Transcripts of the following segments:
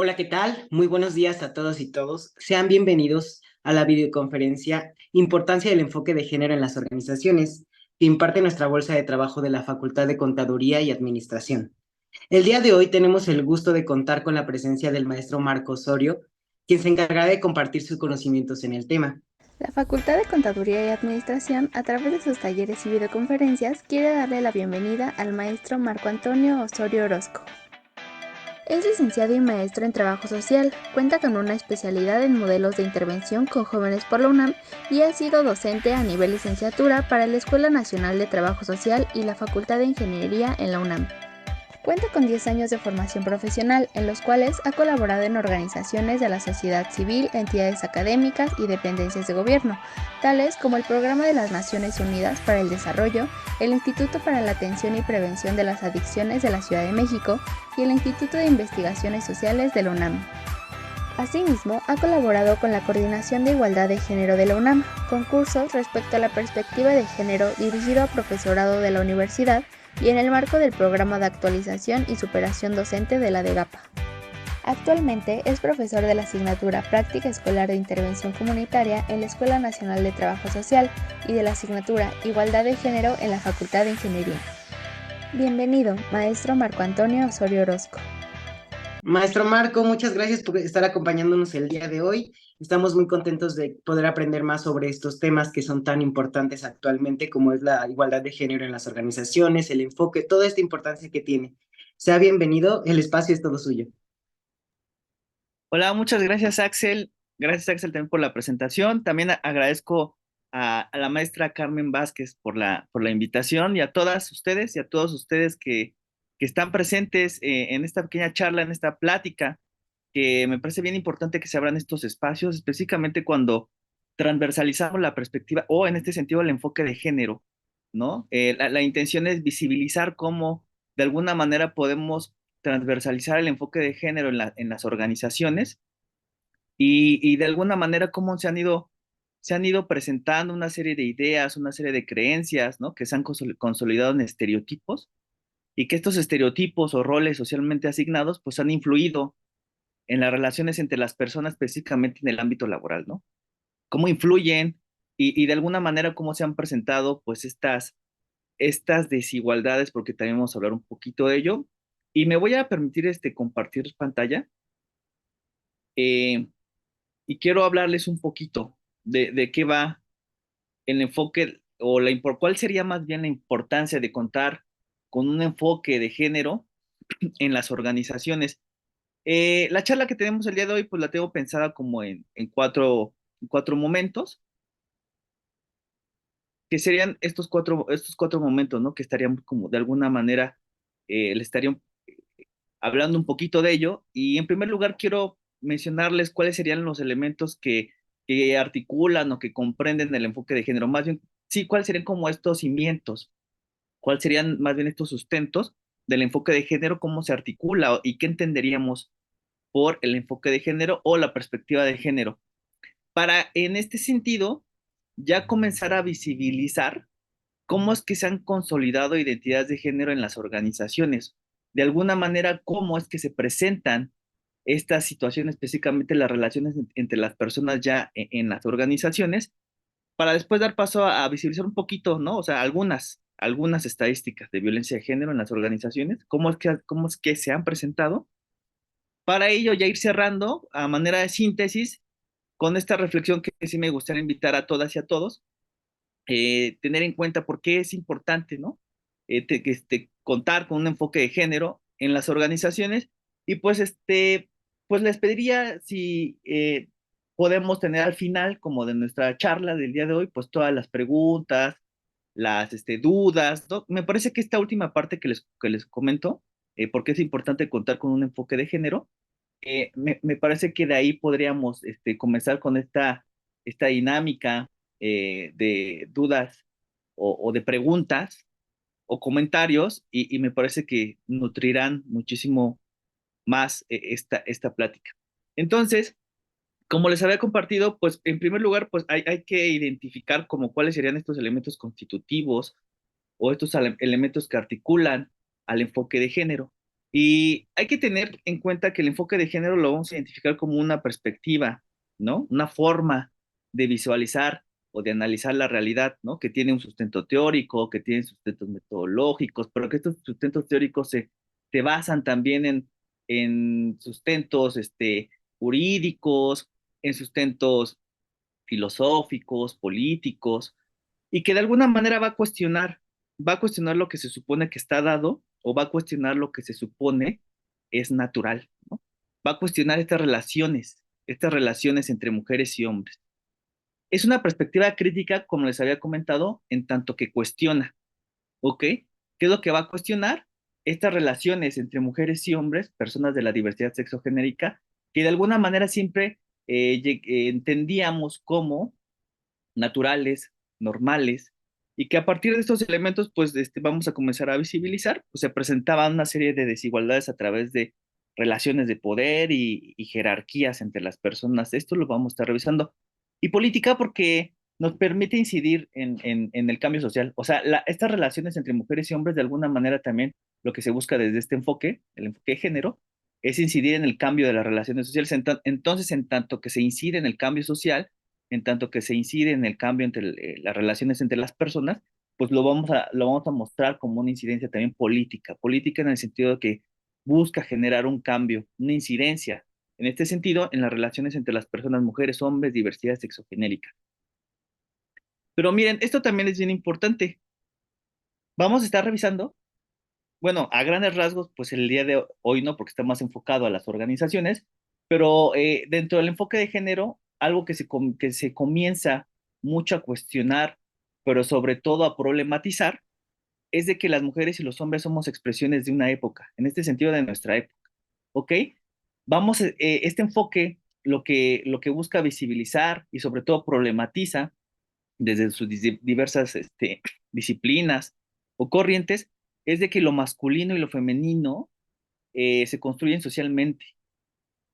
Hola, ¿qué tal? Muy buenos días a todos y todos. Sean bienvenidos a la videoconferencia Importancia del enfoque de género en las organizaciones, que imparte nuestra bolsa de trabajo de la Facultad de Contaduría y Administración. El día de hoy tenemos el gusto de contar con la presencia del maestro Marco Osorio, quien se encargará de compartir sus conocimientos en el tema. La Facultad de Contaduría y Administración, a través de sus talleres y videoconferencias, quiere darle la bienvenida al maestro Marco Antonio Osorio Orozco. Es licenciado y maestro en Trabajo Social, cuenta con una especialidad en modelos de intervención con jóvenes por la UNAM y ha sido docente a nivel licenciatura para la Escuela Nacional de Trabajo Social y la Facultad de Ingeniería en la UNAM. Cuenta con 10 años de formación profesional, en los cuales ha colaborado en organizaciones de la sociedad civil, entidades académicas y dependencias de gobierno, tales como el Programa de las Naciones Unidas para el Desarrollo, el Instituto para la Atención y Prevención de las Adicciones de la Ciudad de México y el Instituto de Investigaciones Sociales de la UNAM. Asimismo, ha colaborado con la Coordinación de Igualdad de Género de la UNAM, con cursos respecto a la perspectiva de género dirigido a profesorado de la universidad y en el marco del Programa de Actualización y Superación Docente de la DEGAPA. Actualmente es profesor de la asignatura Práctica Escolar de Intervención Comunitaria en la Escuela Nacional de Trabajo Social y de la asignatura Igualdad de Género en la Facultad de Ingeniería. Bienvenido, maestro Marco Antonio Osorio Orozco. Maestro Marco, muchas gracias por estar acompañándonos el día de hoy. Estamos muy contentos de poder aprender más sobre estos temas que son tan importantes actualmente, como es la igualdad de género en las organizaciones, el enfoque, toda esta importancia que tiene. Sea bienvenido, el espacio es todo suyo. Hola, muchas gracias Axel. Gracias Axel también por la presentación. También agradezco a la maestra Carmen Vázquez por la invitación y a todas ustedes y a todos ustedes que están presentes en esta pequeña charla, en esta plática, que me parece bien importante que se abran estos espacios, específicamente cuando transversalizamos la perspectiva o en este sentido el enfoque de género, ¿no? La intención es visibilizar cómo de alguna manera podemos transversalizar el enfoque de género en las organizaciones y de alguna manera cómo se han ido presentando una serie de ideas, una serie de creencias, ¿no? Que se han consolidado en estereotipos y que estos estereotipos o roles socialmente asignados pues han influido en las relaciones entre las personas, específicamente en el ámbito laboral, ¿no? Cómo influyen y de alguna manera cómo se han presentado pues estas desigualdades, porque también vamos a hablar un poquito de ello. Y me voy a permitir compartir pantalla eh, y quiero hablarles un poquito de qué va el enfoque o cuál sería más bien la importancia de contar con un enfoque de género en las organizaciones. La charla que tenemos el día de hoy, pues la tengo pensada como en cuatro momentos, que serían estos cuatro momentos, ¿no? Que estarían como de alguna manera, le estarían hablando un poquito de ello. Y en primer lugar, quiero mencionarles cuáles serían los elementos que articulan o que comprenden el enfoque de género. Más bien, sí, cuáles serían como estos cimientos, cuáles serían más bien estos sustentos del enfoque de género, cómo se articula y qué entenderíamos por el enfoque de género o la perspectiva de género, para en este sentido ya comenzar a visibilizar cómo es que se han consolidado identidades de género en las organizaciones. De alguna manera, cómo es que se presentan estas situaciones, específicamente las relaciones entre las personas ya en las organizaciones, para después dar paso a visibilizar un poquito, ¿no? O sea, algunas estadísticas de violencia de género en las organizaciones, cómo es que se han presentado. Para ello, ya ir cerrando a manera de síntesis con esta reflexión que sí me gustaría invitar a todas y a todos, tener en cuenta por qué es importante, ¿no? Contar con un enfoque de género en las organizaciones y pues pues les pediría si podemos tener al final, como de nuestra charla del día de hoy, pues todas las preguntas, las dudas, ¿no? Me parece que esta última parte que les comento, porque es importante contar con un enfoque de género, me parece que de ahí podríamos comenzar con esta dinámica de dudas o de preguntas o comentarios y me parece que nutrirán muchísimo más esta plática. Entonces, como les había compartido, pues en primer lugar, pues hay que identificar como cuáles serían estos elementos constitutivos o estos elementos que articulan al enfoque de género. Y hay que tener en cuenta que el enfoque de género lo vamos a identificar como una perspectiva, ¿no? Una forma de visualizar o de analizar la realidad, ¿no? Que tiene un sustento teórico, que tiene sustentos metodológicos, pero que estos sustentos teóricos se basan también en sustentos jurídicos, en sustentos filosóficos, políticos, y que de alguna manera va a cuestionar lo que se supone que está dado o va a cuestionar lo que se supone es natural, ¿no? Va a cuestionar estas relaciones entre mujeres y hombres. Es una perspectiva crítica, como les había comentado, en tanto que cuestiona, ¿ok? ¿Qué es lo que va a cuestionar? Estas relaciones entre mujeres y hombres, personas de la diversidad sexogenérica, que de alguna manera siempre entendíamos como naturales, normales, y que a partir de estos elementos, pues vamos a comenzar a visibilizar, pues se presentaban una serie de desigualdades a través de relaciones de poder y jerarquías entre las personas. Esto lo vamos a estar revisando. Y política porque nos permite incidir en el cambio social. O sea, estas relaciones entre mujeres y hombres, de alguna manera también lo que se busca desde este enfoque, el enfoque de género, es incidir en el cambio de las relaciones sociales. Entonces, en tanto que se incide en el cambio social, en tanto que se incide en el cambio entre las relaciones entre las personas, pues lo vamos a mostrar como una incidencia también política en el sentido de que busca generar un cambio, una incidencia, en este sentido, en las relaciones entre las personas, mujeres, hombres, diversidad sexogenérica. Pero miren, esto también es bien importante. Vamos a estar revisando, bueno, a grandes rasgos, pues el día de hoy no, porque está más enfocado a las organizaciones, pero dentro del enfoque de género, algo que se comienza mucho a cuestionar, pero sobre todo a problematizar, es de que las mujeres y los hombres somos expresiones de una época, en este sentido de nuestra época, ¿ok? Este enfoque lo que busca visibilizar y sobre todo problematiza desde sus diversas disciplinas o corrientes, es de que lo masculino y lo femenino se construyen socialmente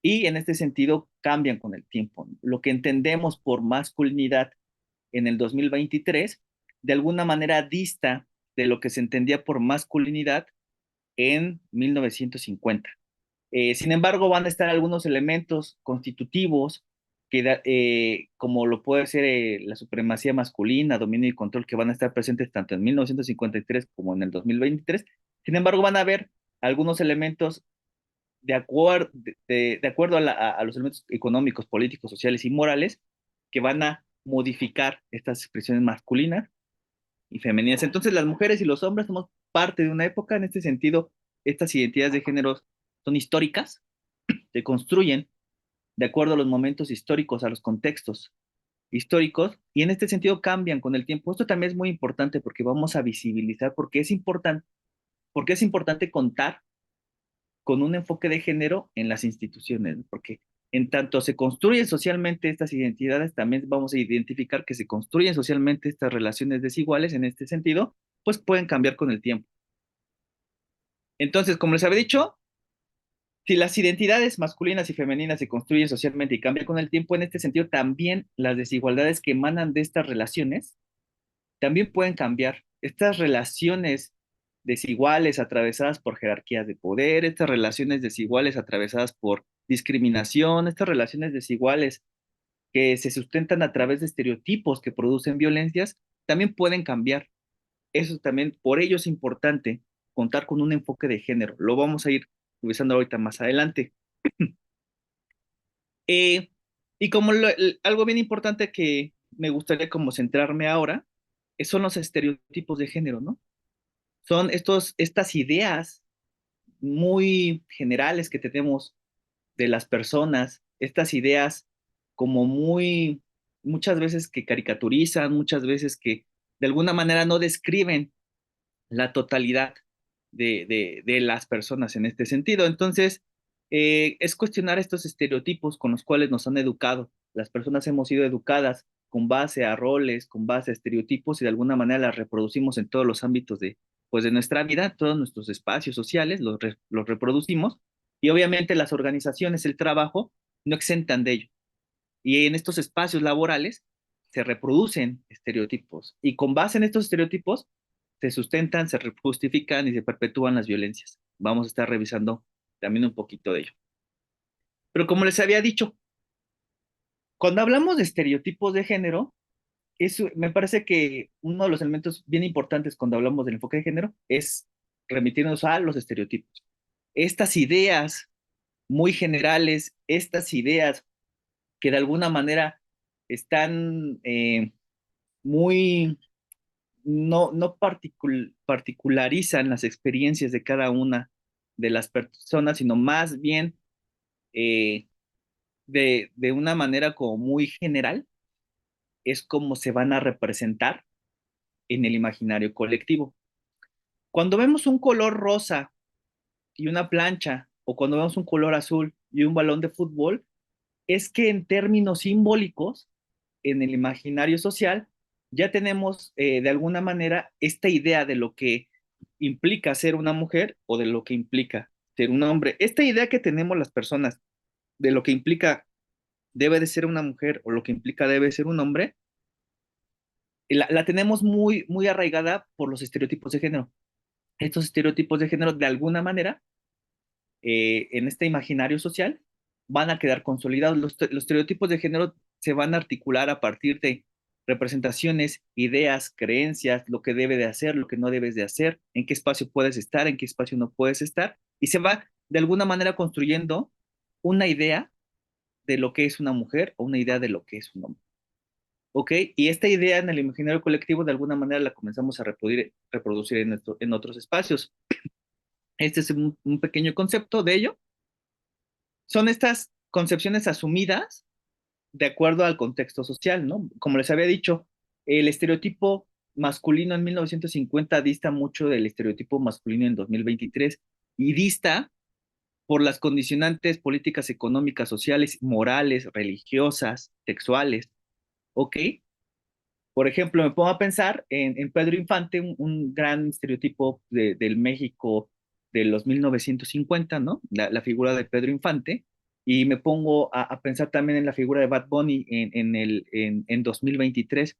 y en este sentido cambian con el tiempo. Lo que entendemos por masculinidad en el 2023, de alguna manera dista de lo que se entendía por masculinidad en 1950. Sin embargo, van a estar algunos elementos constitutivos como lo puede ser la supremacía masculina, dominio y control, que van a estar presentes tanto en 1953 como en el 2023. Sin embargo, van a haber algunos elementos de acuerdo a los elementos económicos, políticos, sociales y morales que van a modificar estas expresiones masculinas y femeninas. Entonces, las mujeres y los hombres somos parte de una época. En este sentido, estas identidades de género son históricas, se construyen de acuerdo a los momentos históricos, a los contextos históricos, y en este sentido cambian con el tiempo. Esto también es muy importante porque vamos a visibilizar porque es importante contar con un enfoque de género en las instituciones, porque en tanto se construyen socialmente estas identidades, también vamos a identificar que se construyen socialmente estas relaciones desiguales en este sentido, pues pueden cambiar con el tiempo. Entonces, como les había dicho, si las identidades masculinas y femeninas se construyen socialmente y cambian con el tiempo, en este sentido también las desigualdades que emanan de estas relaciones también pueden cambiar. Estas relaciones desiguales atravesadas por jerarquías de poder, estas relaciones desiguales atravesadas por discriminación, estas relaciones desiguales que se sustentan a través de estereotipos que producen violencias, también pueden cambiar. Eso también, por ello es importante contar con un enfoque de género. Lo vamos a ir revisando ahorita más adelante. Eh, y como algo bien importante que me gustaría como centrarme ahora, son los estereotipos de género, ¿no? Son estas ideas muy generales que tenemos de las personas, estas ideas como muchas veces que caricaturizan, muchas veces que de alguna manera no describen la totalidad de las personas en este sentido. Entonces, es cuestionar estos estereotipos con los cuales nos han educado. Las personas hemos sido educadas con base a roles, con base a estereotipos y de alguna manera las reproducimos en todos los ámbitos pues de nuestra vida, todos nuestros espacios sociales los reproducimos y obviamente las organizaciones, el trabajo, no exentan de ello. Y en estos espacios laborales se reproducen estereotipos y con base en estos estereotipos se sustentan, se justifican y se perpetúan las violencias. vamos a estar revisando también un poquito de ello. Pero como les había dicho, cuando hablamos de estereotipos de género, me parece que uno de los elementos bien importantes cuando hablamos del enfoque de género es remitirnos a los estereotipos. Estas ideas muy generales, estas ideas que de alguna manera están muy, no particularizan las experiencias de cada una de las personas, sino más bien eh, de una manera como muy general, es como se van a representar en el imaginario colectivo. Cuando vemos un color rosa y una plancha, o cuando vemos un color azul y un balón de fútbol, es que en términos simbólicos, en el imaginario social, ya tenemos de alguna manera esta idea de lo que implica ser una mujer o de lo que implica ser un hombre. Esta idea que tenemos las personas de lo que implica debe de ser una mujer o lo que implica debe ser un hombre, la tenemos muy, muy arraigada por los estereotipos de género. Estos estereotipos de género, de alguna manera, en este imaginario social, van a quedar consolidados. Los estereotipos de género se van a articular a partir de representaciones, ideas, creencias, lo que debe de hacer, lo que no debes de hacer, en qué espacio puedes estar, en qué espacio no puedes estar, y se va de alguna manera construyendo una idea de lo que es una mujer o una idea de lo que es un hombre. ¿Ok? Y esta idea en el imaginario colectivo de alguna manera la comenzamos a reproducir en otros espacios. Este es un pequeño concepto de ello. Son estas concepciones asumidas de acuerdo al contexto social, ¿no? Como les había dicho, el estereotipo masculino en 1950 dista mucho del estereotipo masculino en 2023 y dista por las condicionantes políticas, económicas, sociales, morales, religiosas, sexuales, ¿ok? Por ejemplo, me pongo a pensar en Pedro Infante, un gran estereotipo del México de los 1950, ¿no? La figura de Pedro Infante, y me pongo a pensar también en la figura de Bad Bunny en 2023.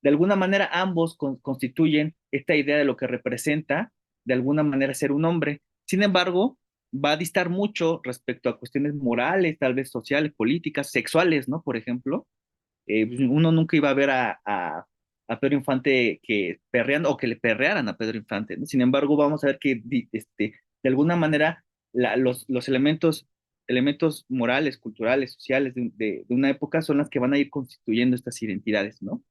De alguna manera, ambos constituyen esta idea de lo que representa, de alguna manera, ser un hombre. Sin embargo, va a distar mucho respecto a cuestiones morales, tal vez sociales, políticas, sexuales, ¿no? Por ejemplo, uno nunca iba a ver a Pedro Infante que perreando o que le perrearan a Pedro Infante, ¿no? Sin embargo, vamos a ver que de alguna manera los elementos morales, culturales, sociales de una época son las que van a ir constituyendo estas identidades, ¿no?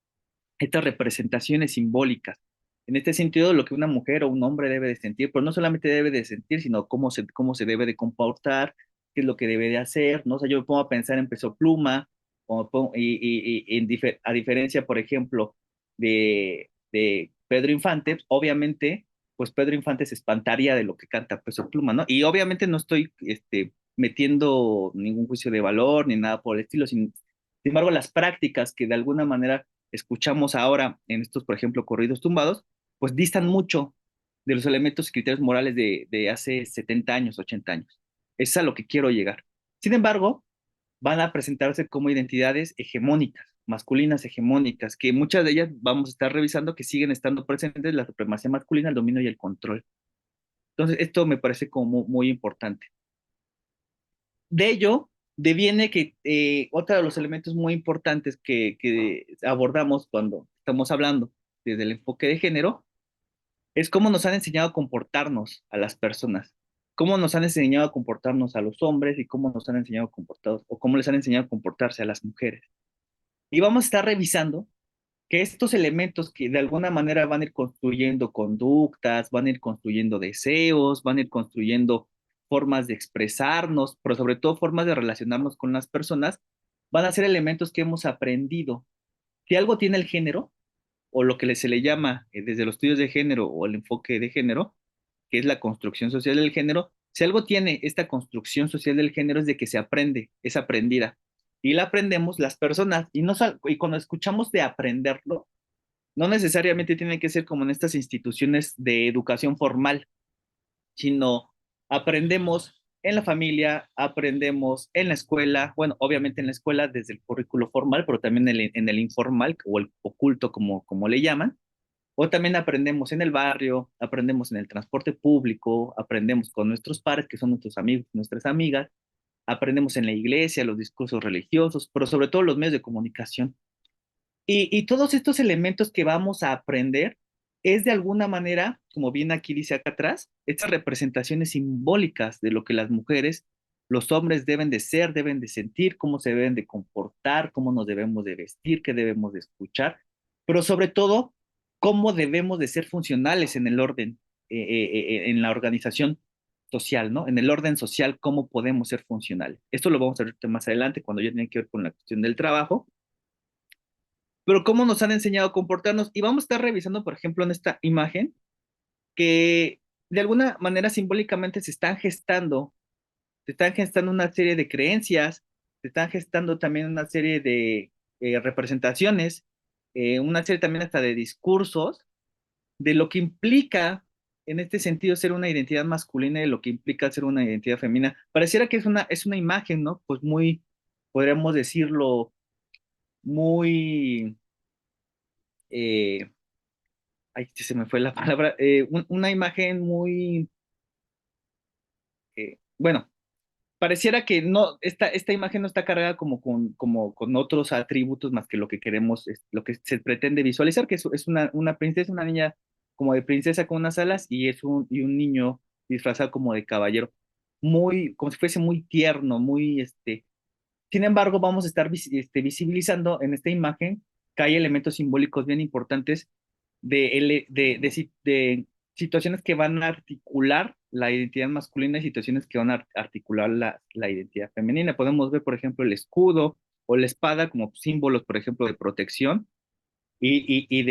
Estas representaciones simbólicas. En este sentido, lo que una mujer o un hombre debe de sentir, pero no solamente debe de sentir, sino cómo se debe de comportar, qué es lo que debe de hacer, ¿no? O sea, yo me pongo a pensar en Peso Pluma, a diferencia, por ejemplo, de Pedro Infante, obviamente, pues Pedro Infante se espantaría de lo que canta Peso Pluma, ¿no? Y obviamente no estoy metiendo ningún juicio de valor ni nada por el estilo, sin embargo, las prácticas que de alguna manera escuchamos ahora en estos, por ejemplo, corridos tumbados, pues distan mucho de los elementos y criterios morales de hace 70 años, 80 años. Es a lo que quiero llegar. Sin embargo, van a presentarse como identidades hegemónicas, masculinas hegemónicas, que muchas de ellas vamos a estar revisando que siguen estando presentes la supremacía masculina, el dominio y el control. Entonces, esto me parece como muy importante. De ello deviene que otro de los elementos muy importantes que abordamos cuando estamos hablando desde el enfoque de género es cómo nos han enseñado a comportarnos a las personas, cómo nos han enseñado a comportarnos a los hombres y cómo nos han enseñado a comportarnos o cómo les han enseñado a comportarse a las mujeres. Y vamos a estar revisando que estos elementos que de alguna manera van a ir construyendo conductas, van a ir construyendo deseos, van a ir construyendo formas de expresarnos, pero sobre todo formas de relacionarnos con las personas, van a ser elementos que hemos aprendido. Si algo tiene el género, o lo que se le llama desde los estudios de género o el enfoque de género, que es la construcción social del género, si algo tiene esta construcción social del género es de que se aprende, es aprendida. Y la aprendemos las personas, y cuando escuchamos de aprenderlo, no necesariamente tiene que ser como en estas instituciones de educación formal, sino aprendemos en la familia, aprendemos en la escuela, bueno, obviamente en la escuela desde el currículo formal, pero también en el informal o el oculto, como le llaman, O también aprendemos en el barrio, aprendemos en el transporte público, aprendemos con nuestros pares, que son nuestros amigos, nuestras amigas, aprendemos en la iglesia, los discursos religiosos, pero sobre todo los medios de comunicación. Y todos estos elementos que vamos a aprender es de alguna manera, como bien aquí dice acá atrás, estas representaciones simbólicas de lo que las mujeres, los hombres deben de ser, deben de sentir, cómo se deben de comportar, cómo nos debemos de vestir, qué debemos de escuchar, pero sobre todo, cómo debemos de ser funcionales en el orden, en la organización social, ¿no? En el orden social, cómo podemos ser funcionales. Esto lo vamos a ver más adelante cuando ya tiene que ver con la cuestión del trabajo, pero cómo nos han enseñado a comportarnos. Y vamos a estar revisando, por ejemplo, en esta imagen, que de alguna manera simbólicamente se están gestando una serie de creencias, se están gestando también una serie de representaciones, una serie también hasta de discursos, de lo que implica en este sentido ser una identidad masculina y lo que implica ser una identidad femenina. Pareciera que es una imagen, ¿no? Pues muy, podríamos decirlo, muy eh, ay, se me fue la palabra, una imagen muy, bueno, pareciera que no, esta imagen no está cargada como con otros atributos más que lo que queremos, lo que se pretende visualizar, que es una princesa, una niña como de princesa con unas alas y un niño disfrazado como de caballero, muy, como si fuese muy tierno, muy, sin embargo, vamos a estar visibilizando en esta imagen que hay elementos simbólicos bien importantes de situaciones que van a articular la identidad masculina y situaciones que van a articular la identidad femenina. Podemos ver, por ejemplo, el escudo o la espada como símbolos, por ejemplo, de protección y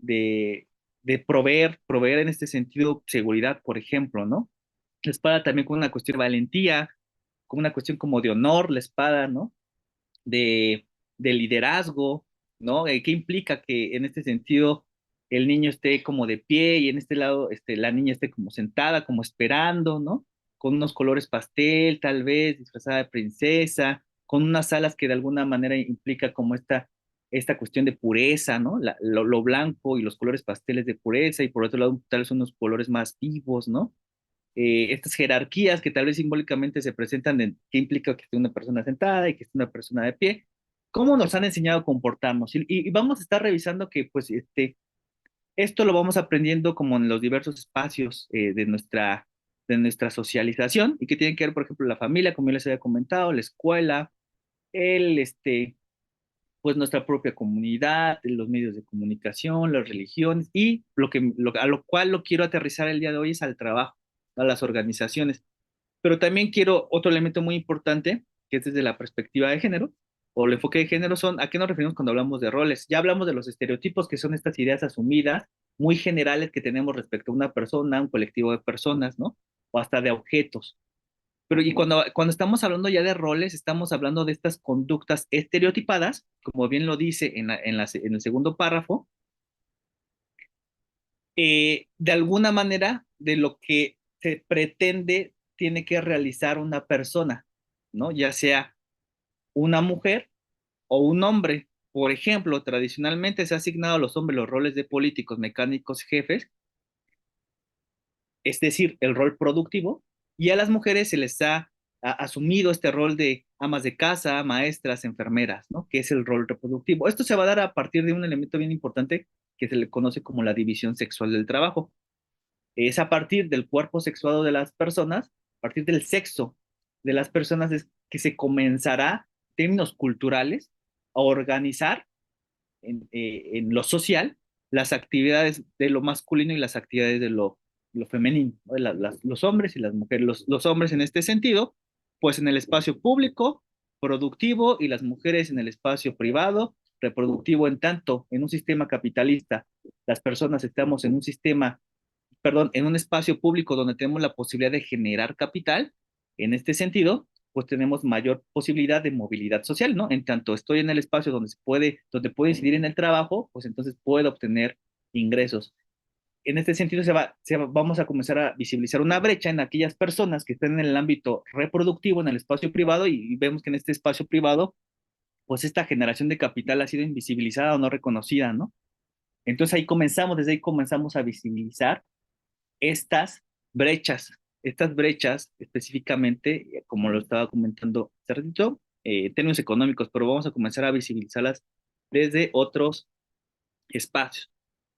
de proveer en este sentido seguridad, por ejemplo, ¿no? La espada también con una cuestión de valentía, con una cuestión como de honor, la espada, ¿no? de, de liderazgo, ¿no? ¿Qué implica que en este sentido el niño esté como de pie y en este lado la niña esté como sentada, como esperando, ¿no? Con unos colores pastel, tal vez, disfrazada de princesa, con unas alas que de alguna manera implica como esta cuestión de pureza, ¿no? Lo blanco y los colores pasteles de pureza y por otro lado tal vez unos colores más vivos, ¿no? Estas jerarquías que tal vez simbólicamente se presentan en qué implica que esté una persona sentada y que esté una persona de pie, cómo nos han enseñado a comportarnos. Y vamos a estar revisando que pues esto lo vamos aprendiendo como en los diversos espacios de nuestra socialización y que tienen que ver, por ejemplo, la familia, como yo les había comentado, la escuela, el, pues nuestra propia comunidad, los medios de comunicación, las religiones y a lo cual lo quiero aterrizar el día de hoy es al trabajo, a las organizaciones. Pero también quiero otro elemento muy importante, que es desde la perspectiva de género, o el enfoque de género, son a qué nos referimos cuando hablamos de roles. Ya hablamos de los estereotipos, que son estas ideas asumidas, muy generales que tenemos respecto a una persona, un colectivo de personas, ¿no? O hasta de objetos. Pero y cuando estamos hablando ya de roles, estamos hablando de estas conductas estereotipadas, como bien lo dice en el segundo párrafo, de alguna manera de lo que se pretende tiene que realizar una persona, ¿no? Ya sea una mujer o un hombre. Por ejemplo, tradicionalmente se ha asignado a los hombres los roles de políticos, mecánicos, jefes, es decir, el rol productivo, y a las mujeres se les ha asumido este rol de amas de casa, maestras, enfermeras, ¿no? Que es el rol reproductivo. Esto se va a dar a partir de un elemento bien importante que se le conoce como la división sexual del trabajo. Es a partir del cuerpo sexuado de las personas, a partir del sexo de las personas, es que se comenzará, en términos culturales, a organizar en lo social las actividades de lo masculino y las actividades de lo femenino, ¿no? Los hombres y las mujeres. Los hombres en este sentido, pues en el espacio público, productivo, y las mujeres en el espacio privado, reproductivo, en tanto en un sistema capitalista, las personas estamos en un sistema, perdón, en un espacio público donde tenemos la posibilidad de generar capital, en este sentido, pues tenemos mayor posibilidad de movilidad social, ¿no? En tanto estoy en el espacio donde puedo incidir en el trabajo, pues entonces puedo obtener ingresos. En este sentido, vamos a comenzar a visibilizar una brecha en aquellas personas que están en el ámbito reproductivo, en el espacio privado, y vemos que en este espacio privado, pues esta generación de capital ha sido invisibilizada o no reconocida, ¿no? Entonces desde ahí comenzamos a visibilizar estas estas brechas específicamente, como lo estaba comentando hace ratito, términos económicos, pero vamos a comenzar a visibilizarlas desde otros espacios.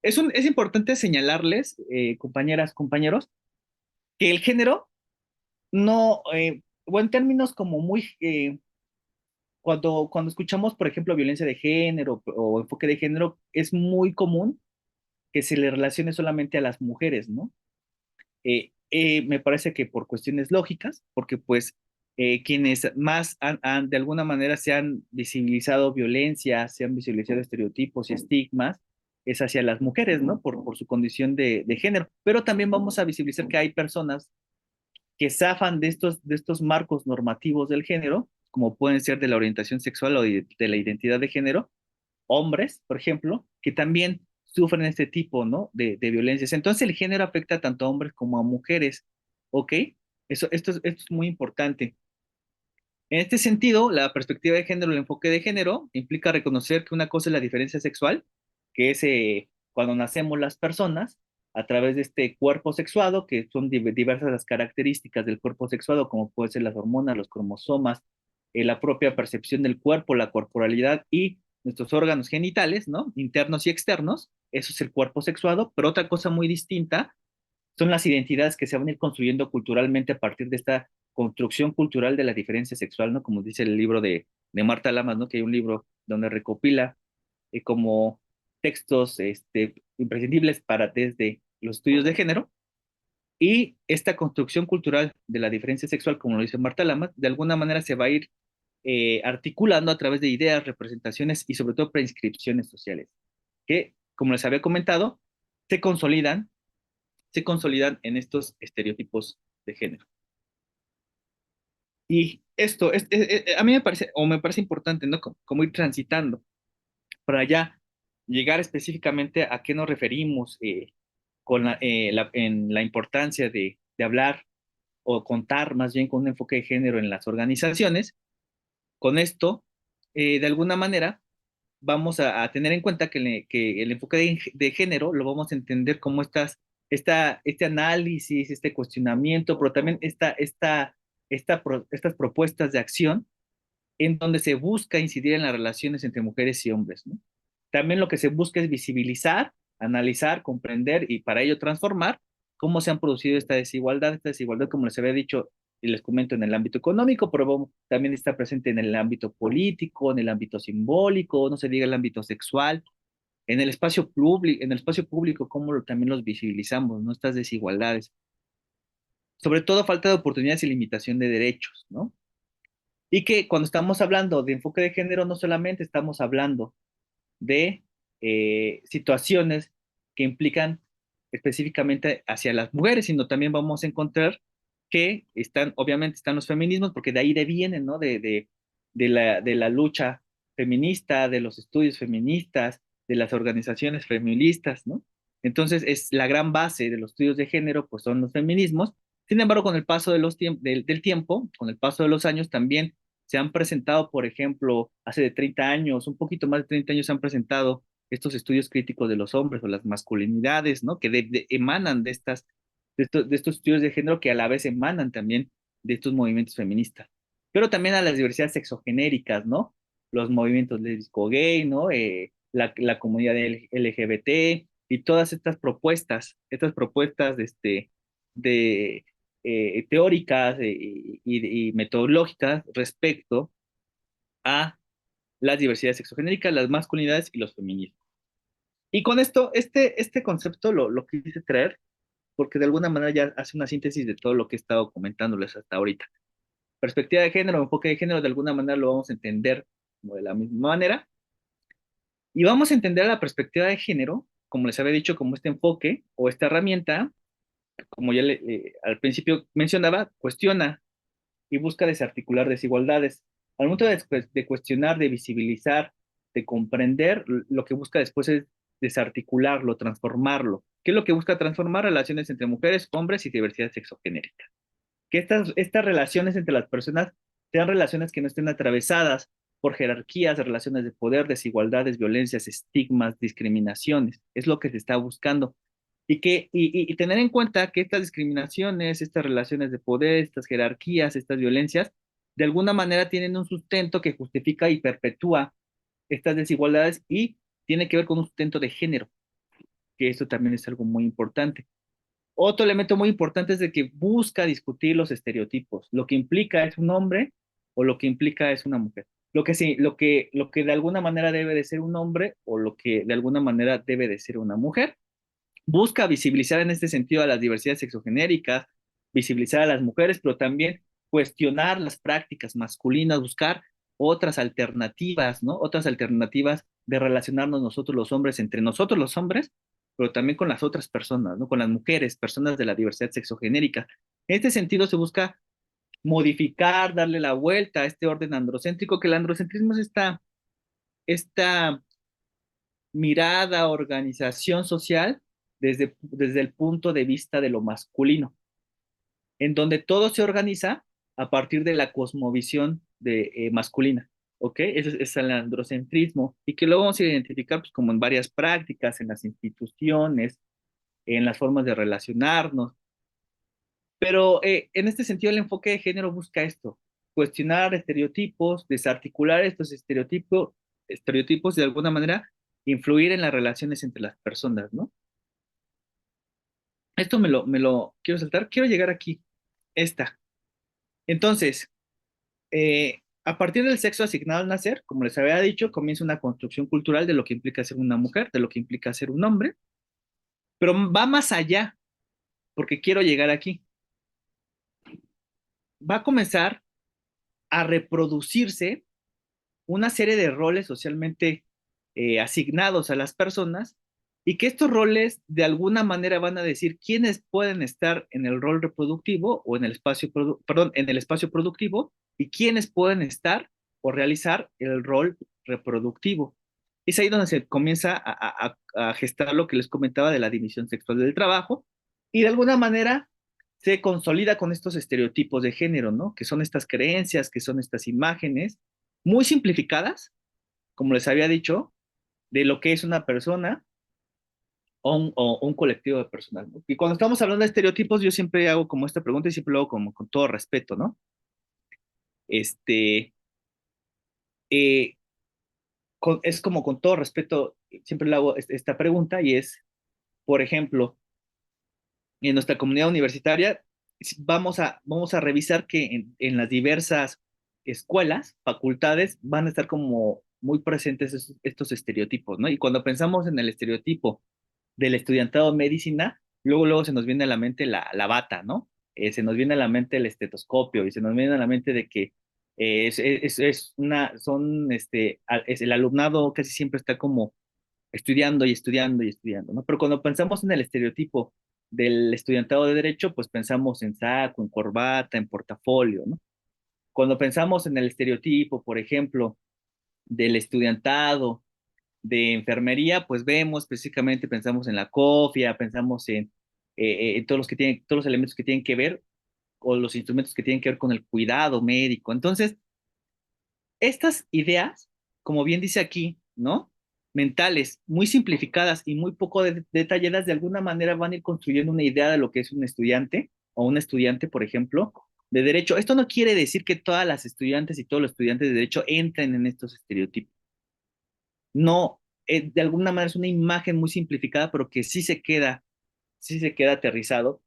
Es importante señalarles, compañeras, compañeros, que el género no, o en términos como muy, cuando escuchamos, por ejemplo, violencia de género o enfoque de género, es muy común que se le relacione solamente a las mujeres, ¿no? Me parece que por cuestiones lógicas, porque pues quienes más de alguna manera se han visibilizado violencia, se han visibilizado estereotipos y estigmas, es hacia las mujeres, ¿no? Por su condición de género. Pero también vamos a visibilizar que hay personas que zafan de estos marcos normativos del género, como pueden ser de la orientación sexual o de la identidad de género, hombres, por ejemplo, que también sufren este tipo, ¿no? De violencias. Entonces el género afecta tanto a hombres como a mujeres, ¿ok? Esto es muy importante. En este sentido, la perspectiva de género, el enfoque de género, implica reconocer que una cosa es la diferencia sexual, que es cuando nacemos las personas a través de este cuerpo sexuado, que son diversas las características del cuerpo sexuado, como pueden ser las hormonas, los cromosomas, la propia percepción del cuerpo, la corporalidad y nuestros órganos genitales, ¿no? Internos y externos. Eso es el cuerpo sexuado, pero otra cosa muy distinta son las identidades que se van a ir construyendo culturalmente a partir de esta construcción cultural de la diferencia sexual, ¿no? Como dice el libro de Marta Lamas, ¿no? Que hay un libro donde recopila como textos imprescindibles para desde los estudios de género y esta construcción cultural de la diferencia sexual, como lo dice Marta Lamas, de alguna manera se va a ir articulando a través de ideas, representaciones y sobre todo preinscripciones sociales, que, como les había comentado, se consolidan se consolidan en estos estereotipos de género. Y esto, a mí me parece, o me parece importante, ¿no? Como ir transitando para ya llegar específicamente a qué nos referimos en la importancia de hablar o contar más bien con un enfoque de género en las organizaciones. Con esto, de alguna manera, vamos a tener en cuenta que el enfoque de género lo vamos a entender como este análisis, este cuestionamiento, pero también estas propuestas de acción en donde se busca incidir en las relaciones entre mujeres y hombres, ¿no? También lo que se busca es visibilizar, analizar, comprender y para ello transformar cómo se han producido esta desigualdad, como les había dicho y les comento en el ámbito económico, pero también está presente en el ámbito político, en el ámbito simbólico, no se diga el ámbito sexual, en el espacio público, cómo también los visibilizamos, ¿no? Estas desigualdades. Sobre todo falta de oportunidades y limitación de derechos, ¿no? Y que cuando estamos hablando de enfoque de género, no solamente estamos hablando de situaciones que implican específicamente hacia las mujeres, sino también vamos a encontrar que obviamente están los feminismos, porque de ahí devienen, ¿no? De la lucha feminista, de los estudios feministas, de las organizaciones feministas, ¿no? Entonces, es la gran base de los estudios de género, pues son los feminismos. Sin embargo, con el paso del tiempo, con el paso de los años, también se han presentado, por ejemplo, hace de 30 años, un poquito más de 30 años, se han presentado estos estudios críticos de los hombres o las masculinidades, ¿no? Que emanan de estos estudios de género que a la vez emanan también de estos movimientos feministas. Pero también a las diversidades sexogenéricas, ¿no? Los movimientos lésbico-gay, ¿no? La comunidad LGBT y todas estas propuestas de teóricas y metodológicas respecto a las diversidades sexogenéricas, las masculinidades y los feminismos. Y con esto, este concepto lo quise traer porque de alguna manera ya hace una síntesis de todo lo que he estado comentándoles hasta ahorita. Perspectiva de género, enfoque de género, de alguna manera lo vamos a entender como de la misma manera. Y vamos a entender la perspectiva de género, como les había dicho, como este enfoque o esta herramienta, como ya al principio mencionaba, cuestiona y busca desarticular desigualdades. Al momento de cuestionar, de visibilizar, de comprender, lo que busca después es desarticularlo, transformarlo. ¿Qué es lo que busca transformar? Relaciones entre mujeres, hombres y diversidad sexogenérica. Que estas relaciones entre las personas sean relaciones que no estén atravesadas por jerarquías, relaciones de poder, desigualdades, violencias, estigmas, discriminaciones. Es lo que se está buscando. Y tener en cuenta que estas discriminaciones, estas relaciones de poder, estas jerarquías, estas violencias, de alguna manera tienen un sustento que justifica y perpetúa estas desigualdades y tiene que ver con un sustento de género, que esto también es algo muy importante. Otro elemento muy importante es de que busca discutir los estereotipos, lo que implica es un hombre o lo que implica es una mujer. Lo que sí, lo que de alguna manera debe de ser un hombre o lo que de alguna manera debe de ser una mujer. Busca visibilizar en este sentido a las diversidades sexogenéricas, visibilizar a las mujeres, pero también cuestionar las prácticas masculinas, buscar otras alternativas, ¿no? Otras alternativas de relacionarnos nosotros los hombres entre nosotros los hombres, pero también con las otras personas, ¿no? Con las mujeres, personas de la diversidad sexogenérica. En este sentido se busca modificar, darle la vuelta a este orden androcéntrico, que el androcentrismo es esta mirada, organización social desde el punto de vista de lo masculino, en donde todo se organiza a partir de la cosmovisión masculina, ¿ok? Es el androcentrismo y que luego vamos a identificar pues, como en varias prácticas, en las instituciones, en las formas de relacionarnos, pero en este sentido el enfoque de género busca esto, cuestionar estereotipos, desarticular estos estereotipos de alguna manera, influir en las relaciones entre las personas, ¿no? Esto me lo quiero saltar, quiero llegar aquí, esta. Entonces, a partir del sexo asignado al nacer, como les había dicho, comienza una construcción cultural de lo que implica ser una mujer, de lo que implica ser un hombre, pero va más allá, porque quiero llegar aquí. Va a comenzar a reproducirse una serie de roles socialmente asignados a las personas y que estos roles de alguna manera van a decir quiénes pueden estar en el rol reproductivo o en el espacio, perdón, en el espacio productivo y quiénes pueden estar o realizar el rol reproductivo. Es ahí donde se comienza a gestar lo que les comentaba de la división sexual del trabajo y de alguna manera se consolida con estos estereotipos de género, ¿no? Que son estas creencias, que son estas imágenes muy simplificadas, como les había dicho, de lo que es una persona o un colectivo de personas, ¿no? Y cuando estamos hablando de estereotipos, yo siempre hago como esta pregunta y siempre lo hago como con todo respeto, ¿no? Este, eh, es como con todo respeto, siempre le hago esta pregunta y es, por ejemplo, en nuestra comunidad universitaria, vamos a revisar que en las diversas escuelas, facultades, van a estar como muy presentes estos estereotipos, ¿no? Y cuando pensamos en el estereotipo del estudiantado de medicina, luego se nos viene a la mente la bata, ¿no? Se nos viene a la mente el estetoscopio y se nos viene a la mente de que el alumnado casi siempre está como estudiando y estudiando y estudiando, ¿no? Pero cuando pensamos en el estereotipo del estudiantado de derecho, pues pensamos en saco, en corbata, en portafolio, ¿no? Cuando pensamos en el estereotipo, por ejemplo, del estudiantado de enfermería, pues vemos específicamente, pensamos en la cofia, pensamos en todos los elementos que tienen que ver, o los instrumentos que tienen que ver con el cuidado médico. Entonces, estas ideas, como bien dice aquí, ¿no? Mentales, muy simplificadas y muy poco detalladas, de alguna manera van a ir construyendo una idea de lo que es un estudiante o un estudiante, por ejemplo, de derecho. Esto no quiere decir que todas las estudiantes y todos los estudiantes de derecho entren en estos estereotipos. No, de alguna manera es una imagen muy simplificada, pero que sí se queda aterrizado,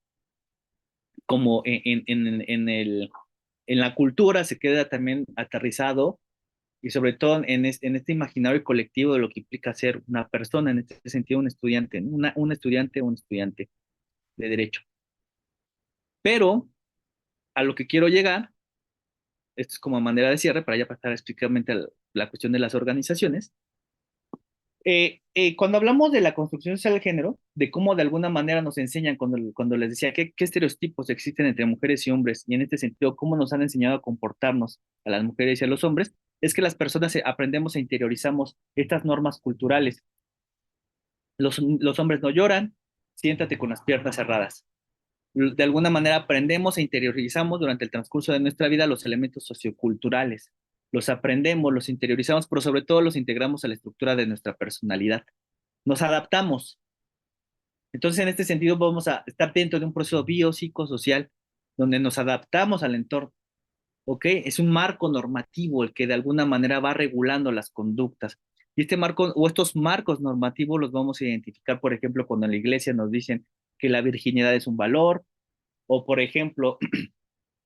como en la cultura se queda también aterrizado y sobre todo en este imaginario colectivo de lo que implica ser una persona, en este sentido un estudiante, ¿no? Un estudiante o un estudiante de derecho. Pero a lo que quiero llegar, esto es como manera de cierre para ya pasar explícitamente a la cuestión de las organizaciones. Cuando hablamos de la construcción social del género, de cómo de alguna manera nos enseñan, cuando les decía qué estereotipos existen entre mujeres y hombres, y en este sentido, cómo nos han enseñado a comportarnos a las mujeres y a los hombres, es que las personas aprendemos e interiorizamos estas normas culturales. Los hombres no lloran, siéntate con las piernas cerradas. De alguna manera aprendemos e interiorizamos durante el transcurso de nuestra vida los elementos socioculturales. los aprendemos, los interiorizamos, pero sobre todo los integramos a la estructura de nuestra personalidad. Nos adaptamos. Entonces, en este sentido, vamos a estar dentro de un proceso biopsicosocial donde nos adaptamos al entorno. ¿Ok? Es un marco normativo el que de alguna manera va regulando las conductas. Y este marco o estos marcos normativos los vamos a identificar, por ejemplo, cuando en la iglesia nos dicen que la virginidad es un valor, o por ejemplo,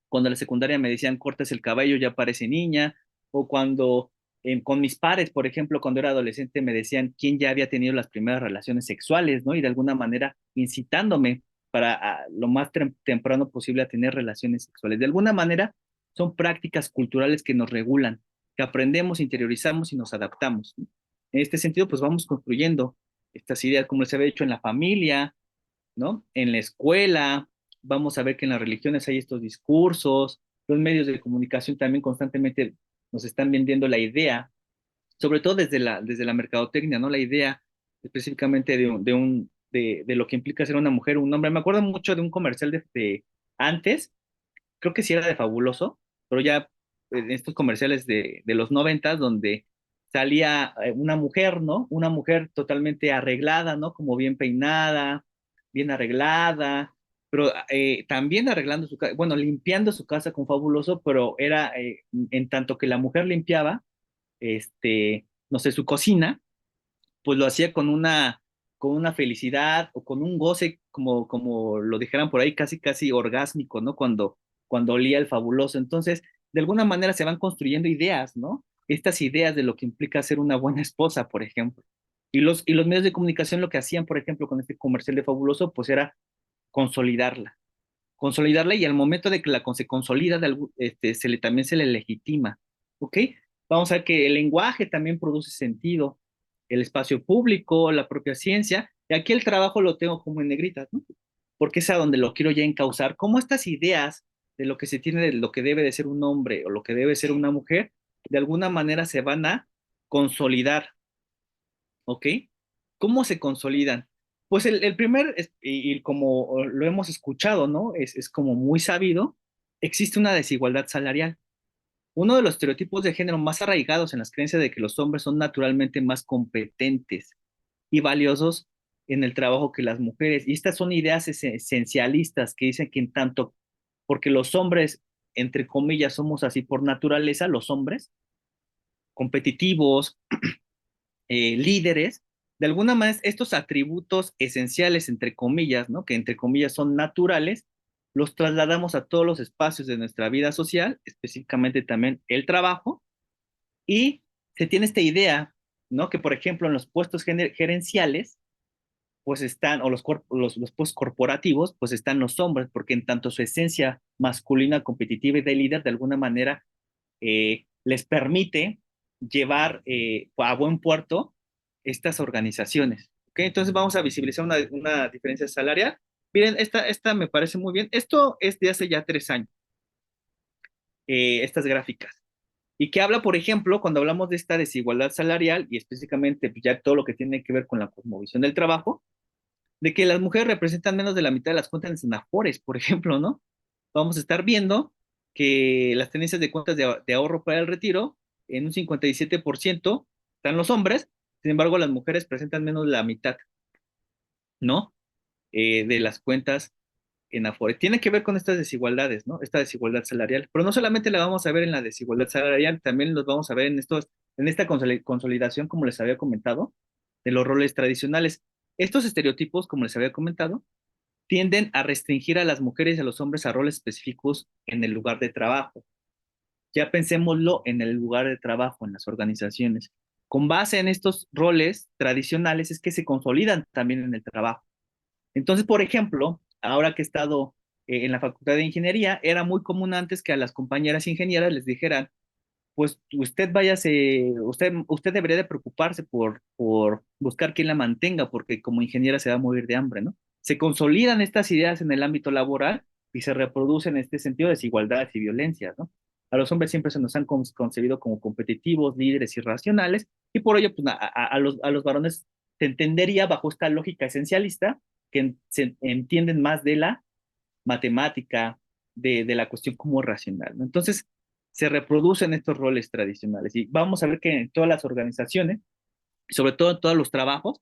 cuando en la secundaria me decían cortes el cabello, ya parece niña, o cuando con mis pares, por ejemplo, cuando era adolescente me decían quién ya había tenido las primeras relaciones sexuales, ¿no? Y de alguna manera incitándome para lo más temprano posible a tener relaciones sexuales. De alguna manera son prácticas culturales que nos regulan, que aprendemos, interiorizamos y nos adaptamos, ¿no? En este sentido, pues vamos construyendo estas ideas, como les había dicho, en la familia, ¿no? En la escuela, vamos a ver que en las religiones hay estos discursos, los medios de comunicación también constantemente nos están vendiendo la idea, sobre todo desde la mercadotecnia, ¿no? La idea específicamente de lo que implica ser una mujer o un hombre. Me acuerdo mucho de un comercial de antes, creo que sí era de Fabuloso, pero ya en estos comerciales de los 90 donde salía una mujer, ¿no? Una mujer totalmente arreglada, ¿no? Como bien peinada, bien arreglada, pero también arreglando su casa, bueno, limpiando su casa con Fabuloso, pero era en tanto que la mujer limpiaba, no sé, su cocina, pues lo hacía con una felicidad o con un goce, como lo dijeran por ahí, casi, casi orgásmico, ¿no? Cuando olía el Fabuloso. Entonces, de alguna manera se van construyendo ideas, ¿no? Estas ideas de lo que implica ser una buena esposa, por ejemplo. Y los medios de comunicación lo que hacían, por ejemplo, con este comercial de Fabuloso, pues era consolidarla. Consolidarla y al momento de que se consolida, también se le legitima. ¿Ok? Vamos a ver que el lenguaje también produce sentido, el espacio público, la propia ciencia, y aquí el trabajo lo tengo como en negritas, ¿no? Porque es a donde lo quiero ya encauzar, cómo estas ideas de lo que se tiene de lo que debe de ser un hombre o lo que debe ser una mujer, de alguna manera se van a consolidar, ¿ok? ¿Cómo se consolidan? Pues el primer, y como lo hemos escuchado, ¿no? Es como muy sabido, existe una desigualdad salarial. Uno de los estereotipos de género más arraigados en las creencias de que los hombres son naturalmente más competentes y valiosos en el trabajo que las mujeres. Y estas son ideas esencialistas que dicen que en tanto, porque los hombres, entre comillas, somos así por naturaleza, los hombres, competitivos, líderes, de alguna manera estos atributos esenciales, entre comillas, ¿no? Que entre comillas son naturales, los trasladamos a todos los espacios de nuestra vida social, específicamente también el trabajo, y se tiene esta idea, ¿no? Que por ejemplo en los puestos gerenciales, pues están, o los puestos corporativos, pues están los hombres, porque en tanto su esencia masculina, competitiva y de líder, de alguna manera les permite llevar a buen puerto estas organizaciones. ¿Okay? Entonces vamos a visibilizar una diferencia salarial. Miren, esta me parece muy bien. Esto es de hace ya 3 años, estas gráficas. Y que habla, por ejemplo, cuando hablamos de esta desigualdad salarial y específicamente pues, ya todo lo que tiene que ver con la cosmovisión del trabajo, de que las mujeres representan menos de la mitad de las cuentas en Afores, por ejemplo, ¿no? Vamos a estar viendo que las tendencias de cuentas de ahorro para el retiro, en un 57% están los hombres, sin embargo, las mujeres presentan menos de la mitad, ¿no? De las cuentas en Afore. Tiene que ver con estas desigualdades, ¿no? Esta desigualdad salarial. Pero no solamente la vamos a ver en la desigualdad salarial, también los vamos a ver en esta consolidación, como les había comentado, de los roles tradicionales. Estos estereotipos, como les había comentado, tienden a restringir a las mujeres y a los hombres a roles específicos en el lugar de trabajo. Ya pensémoslo en el lugar de trabajo, en las organizaciones. Con base en estos roles tradicionales es que se consolidan también en el trabajo. Entonces, por ejemplo, ahora que he estado en la Facultad de Ingeniería, era muy común antes que a las compañeras ingenieras les dijeran, pues usted debería de preocuparse por buscar quién la mantenga, porque como ingeniera se va a morir de hambre, ¿no? Se consolidan estas ideas en el ámbito laboral y se reproducen en este sentido de desigualdades y violencias, ¿no? A los hombres siempre se nos han concebido como competitivos, líderes y racionales, y por ello, pues, a los varones se entendería bajo esta lógica esencialista que se entienden más de la matemática, de la cuestión como racional, ¿no? Entonces, se reproducen estos roles tradicionales. Y vamos a ver que en todas las organizaciones, sobre todo en todos los trabajos,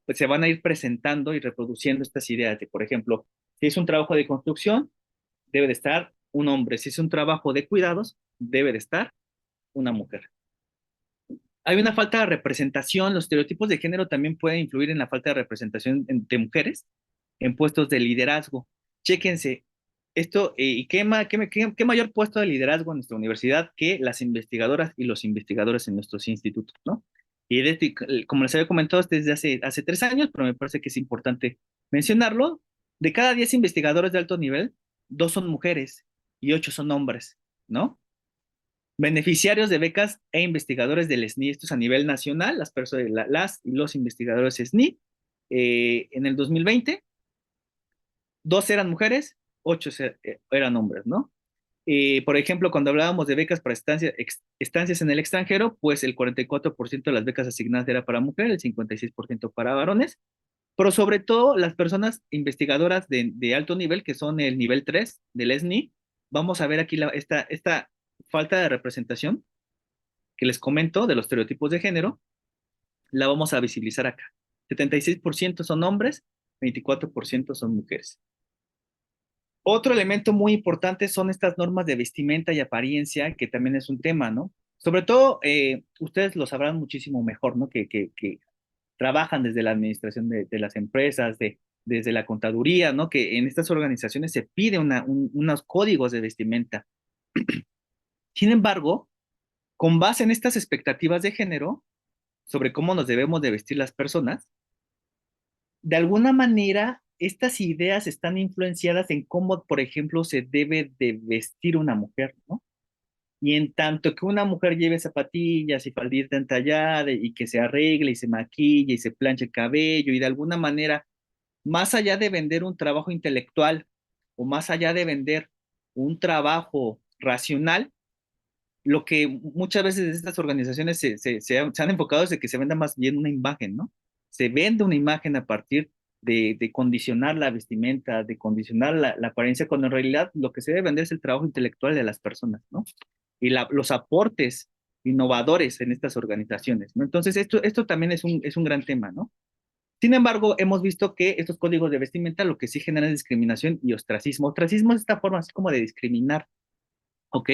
pues se van a ir presentando y reproduciendo estas ideas de, por ejemplo, si es un trabajo de construcción, debe de estar un hombre. Si es un trabajo de cuidados, debe de estar una mujer. Hay una falta de representación, los estereotipos de género también pueden influir en la falta de representación de mujeres en puestos de liderazgo. Chéquense, esto, ¿y qué mayor puesto de liderazgo en nuestra universidad que las investigadoras y los investigadores en nuestros institutos, ¿no? Y como les había comentado, desde hace 3 años, pero me parece que es importante mencionarlo, de cada 10 investigadores de alto nivel, 2 son mujeres y 8 son hombres, ¿no? Beneficiarios de becas e investigadores del SNI, esto es a nivel nacional, las y los investigadores SNI, en el 2020, 2 eran mujeres, 8 eran hombres, ¿no? Por ejemplo, cuando hablábamos de becas para estancias en el extranjero, pues el 44% de las becas asignadas era para mujeres, el 56% para varones, pero sobre todo las personas investigadoras de alto nivel, que son el nivel 3 del SNI, vamos a ver aquí esta falta de representación que les comento de los estereotipos de género, la vamos a visibilizar acá. 76% son hombres, 24% son mujeres. Otro elemento muy importante son estas normas de vestimenta y apariencia, que también es un tema, ¿no? Sobre todo, ustedes lo sabrán muchísimo mejor, ¿no? Que trabajan desde la administración de las empresas, desde la contaduría, ¿no? Que en estas organizaciones se pide unos códigos de vestimenta. Sin embargo, con base en estas expectativas de género sobre cómo nos debemos de vestir las personas, de alguna manera estas ideas están influenciadas en cómo, por ejemplo, se debe de vestir una mujer, ¿no? Y en tanto que una mujer lleve zapatillas y faldita entallada y que se arregle y se maquille y se planche el cabello y de alguna manera, más allá de vender un trabajo intelectual o más allá de vender un trabajo racional, lo que muchas veces estas organizaciones se han enfocado es de que se venda más bien una imagen, ¿no? Se vende una imagen a partir de condicionar la vestimenta, de condicionar la apariencia, cuando en realidad lo que se debe vender es el trabajo intelectual de las personas, ¿no? Y los aportes innovadores en estas organizaciones, ¿no? Entonces, esto también es un gran tema, ¿no? Sin embargo, hemos visto que estos códigos de vestimenta lo que sí generan es discriminación y ostracismo. Ostracismo es esta forma así como de discriminar, ¿ok?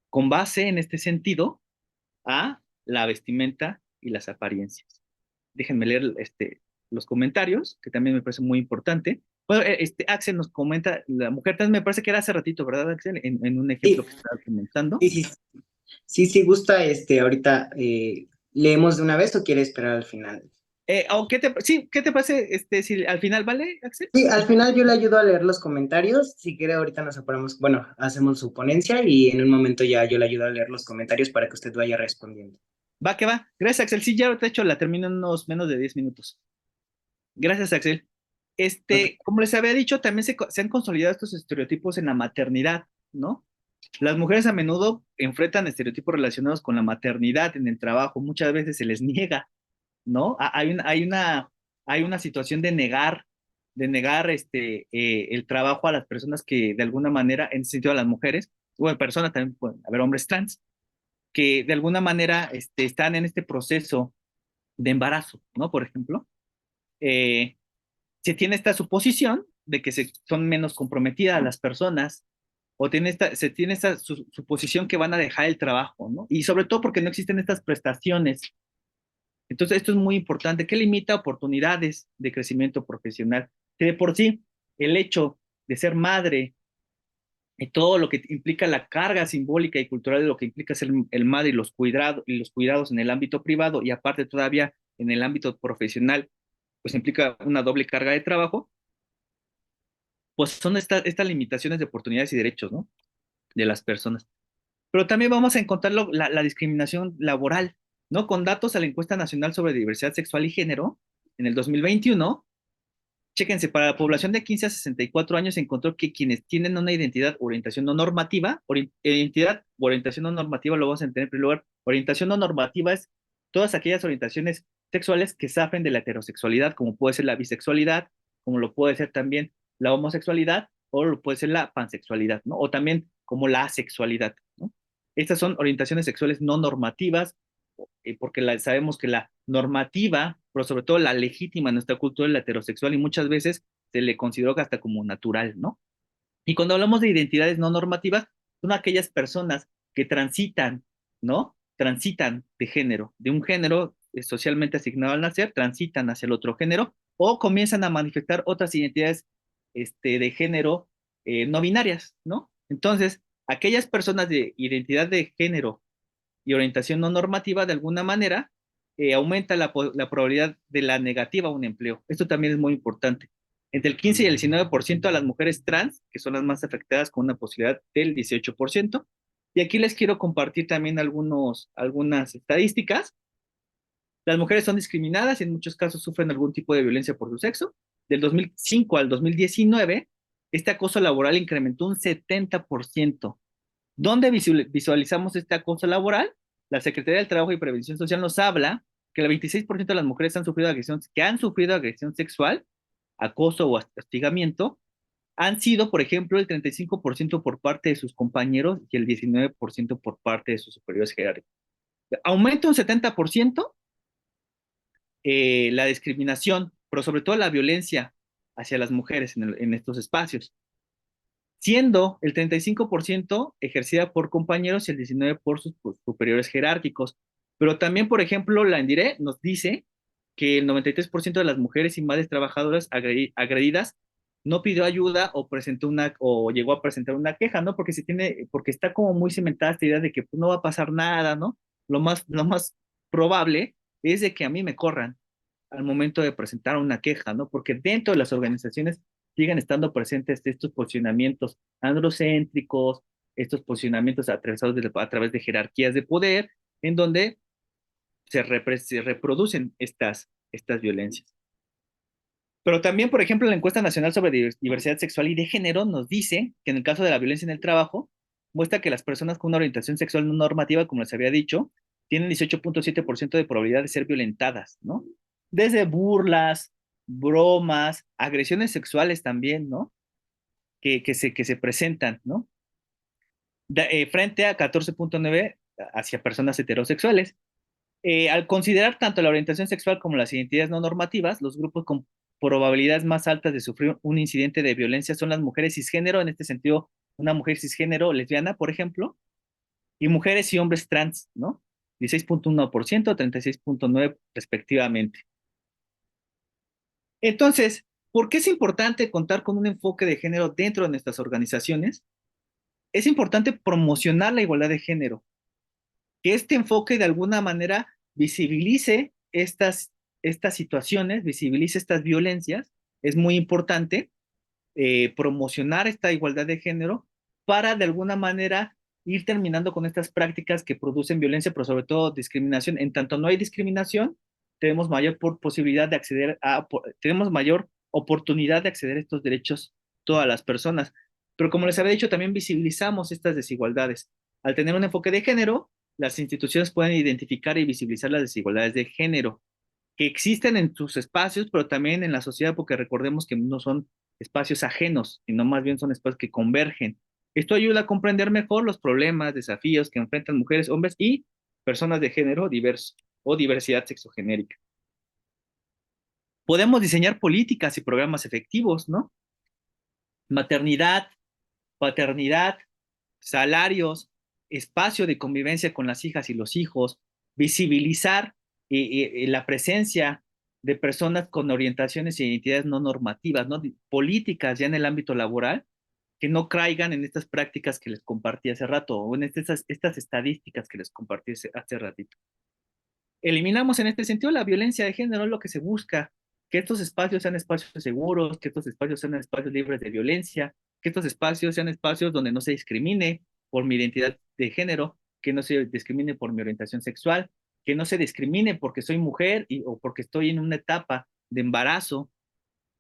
Con base en este sentido a la vestimenta y las apariencias. Déjenme leer los comentarios, que también me parece muy importante. Bueno, Axel nos comenta, la mujer también me parece que era hace ratito, ¿verdad, Axel? En un ejemplo Sí, que estaba comentando. sí, sí, sí, gusta, ahorita leemos de una vez o quiere esperar al final. Sí, ¿qué te parece si al final vale, Axel? Sí, al final yo le ayudo a leer los comentarios. Si quiere, ahorita nos separamos, bueno, hacemos su ponencia y en un momento ya yo le ayudo a leer los comentarios para que usted vaya respondiendo. Va que va. Gracias, Axel. Sí, ya de hecho la termino en unos menos de 10 minutos. Gracias, Axel. Ok. Como les había dicho, también se han consolidado estos estereotipos en la maternidad, ¿no? Las mujeres a menudo enfrentan estereotipos relacionados con la maternidad en el trabajo. Muchas veces se les niega, ¿no? Hay una situación de negar el trabajo a las personas que de alguna manera, en ese sentido a las mujeres, o en personas también pueden haber hombres trans, que de alguna manera están en este proceso de embarazo, ¿no? Por ejemplo, eh, se tiene esta suposición de que son menos comprometidas las personas o se tiene esta suposición que van a dejar el trabajo, ¿no? Y sobre todo porque no existen estas prestaciones. Entonces, esto es muy importante, que limita oportunidades de crecimiento profesional. Que de por sí, el hecho de ser madre y todo lo que implica la carga simbólica y cultural de lo que implica ser el madre y los cuidados en el ámbito privado y aparte todavía en el ámbito profesional, pues implica una doble carga de trabajo, pues son estas limitaciones de oportunidades y derechos, ¿no? De las personas. Pero también vamos a encontrar la discriminación laboral, ¿no? Con datos a la encuesta nacional sobre diversidad sexual y género, en el 2021, chéquense, para la población de 15 a 64 años se encontró que quienes tienen una identidad o orientación no normativa, identidad o orientación no normativa lo vamos a entender en primer lugar, orientación no normativa es todas aquellas orientaciones sexuales que zafen de la heterosexualidad, como puede ser la bisexualidad, como lo puede ser también la homosexualidad, o lo puede ser la pansexualidad, ¿no? O también como la asexualidad, ¿no? Estas son orientaciones sexuales no normativas, porque sabemos que la normativa, pero sobre todo la legítima en nuestra cultura es la heterosexual y muchas veces se le consideró hasta como natural, ¿no? Y cuando hablamos de identidades no normativas, son aquellas personas que transitan, ¿no? Transitan de género, de un género socialmente asignado al nacer, transitan hacia el otro género o comienzan a manifestar otras identidades de género no binarias, ¿no? Entonces, aquellas personas de identidad de género y orientación no normativa, de alguna manera, aumenta la probabilidad de la negativa a un empleo. Esto también es muy importante. Entre el 15 y el 19% a las mujeres trans, que son las más afectadas, con una posibilidad del 18%. Y aquí les quiero compartir también algunas estadísticas. Las mujeres son discriminadas y en muchos casos sufren algún tipo de violencia por su sexo. Del 2005 al 2019, este acoso laboral incrementó un 70%. ¿Dónde visualizamos este acoso laboral? La Secretaría del Trabajo y Prevención Social nos habla que el 26% de las mujeres que han sufrido agresión sexual, acoso o hostigamiento, han sido, por ejemplo, el 35% por parte de sus compañeros y el 19% por parte de sus superiores jerárquicos. Aumenta un 70% la discriminación, pero sobre todo la violencia hacia las mujeres en estos espacios, siendo el 35% ejercida por compañeros y el 19% por sus superiores jerárquicos. Pero también, por ejemplo, la Endire nos dice que el 93% de las mujeres y madres trabajadoras agredidas no pidió ayuda o llegó a presentar una queja, ¿no? Porque está como muy cimentada esta idea de que pues, no va a pasar nada, ¿no? Lo más probable es de que a mí me corran al momento de presentar una queja, ¿no? Porque dentro de las organizaciones siguen estando presentes estos posicionamientos androcéntricos, estos posicionamientos atravesados a través de jerarquías de poder, en donde se reproducen estas violencias. Pero también, por ejemplo, la encuesta nacional sobre diversidad sexual y de género nos dice que en el caso de la violencia en el trabajo, muestra que las personas con una orientación sexual no normativa, como les había dicho, tienen 18.7% de probabilidad de ser violentadas, ¿no? Desde burlas, bromas, agresiones sexuales también, ¿no? Que se presentan, ¿no? Frente a 14.9 hacia personas heterosexuales. Al considerar tanto la orientación sexual como las identidades no normativas, los grupos con probabilidades más altas de sufrir un incidente de violencia son las mujeres cisgénero, en este sentido, una mujer cisgénero lesbiana, por ejemplo, y mujeres y hombres trans, ¿no? 16.1%, 36.9% respectivamente. Entonces, ¿por qué es importante contar con un enfoque de género dentro de nuestras organizaciones? Es importante promocionar la igualdad de género, que este enfoque de alguna manera visibilice estas situaciones, visibilice estas violencias. Es muy importante promocionar esta igualdad de género para de alguna manera ir terminando con estas prácticas que producen violencia, pero sobre todo discriminación. En tanto no hay discriminación, tenemos mayor posibilidad de tenemos mayor oportunidad de acceder a estos derechos todas las personas. Pero como les había dicho, también visibilizamos estas desigualdades. Al tener un enfoque de género, las instituciones pueden identificar y visibilizar las desigualdades de género que existen en sus espacios, pero también en la sociedad, porque recordemos que no son espacios ajenos, sino más bien son espacios que convergen. Esto ayuda a comprender mejor los problemas, desafíos que enfrentan mujeres, hombres y personas de género diverso o diversidad sexogenérica. Podemos diseñar políticas y programas efectivos, ¿no? Maternidad, paternidad, salarios, espacio de convivencia con las hijas y los hijos, visibilizar la presencia de personas con orientaciones e identidades no normativas, ¿no? Políticas ya en el ámbito laboral que no caigan en estas prácticas que les compartí hace rato o en estas estadísticas que les compartí hace ratito. Eliminamos en este sentido la violencia de género, es lo que se busca, que estos espacios sean espacios seguros, que estos espacios sean espacios libres de violencia, que estos espacios sean espacios donde no se discrimine por mi identidad de género, que no se discrimine por mi orientación sexual, que no se discrimine porque soy mujer o porque estoy en una etapa de embarazo,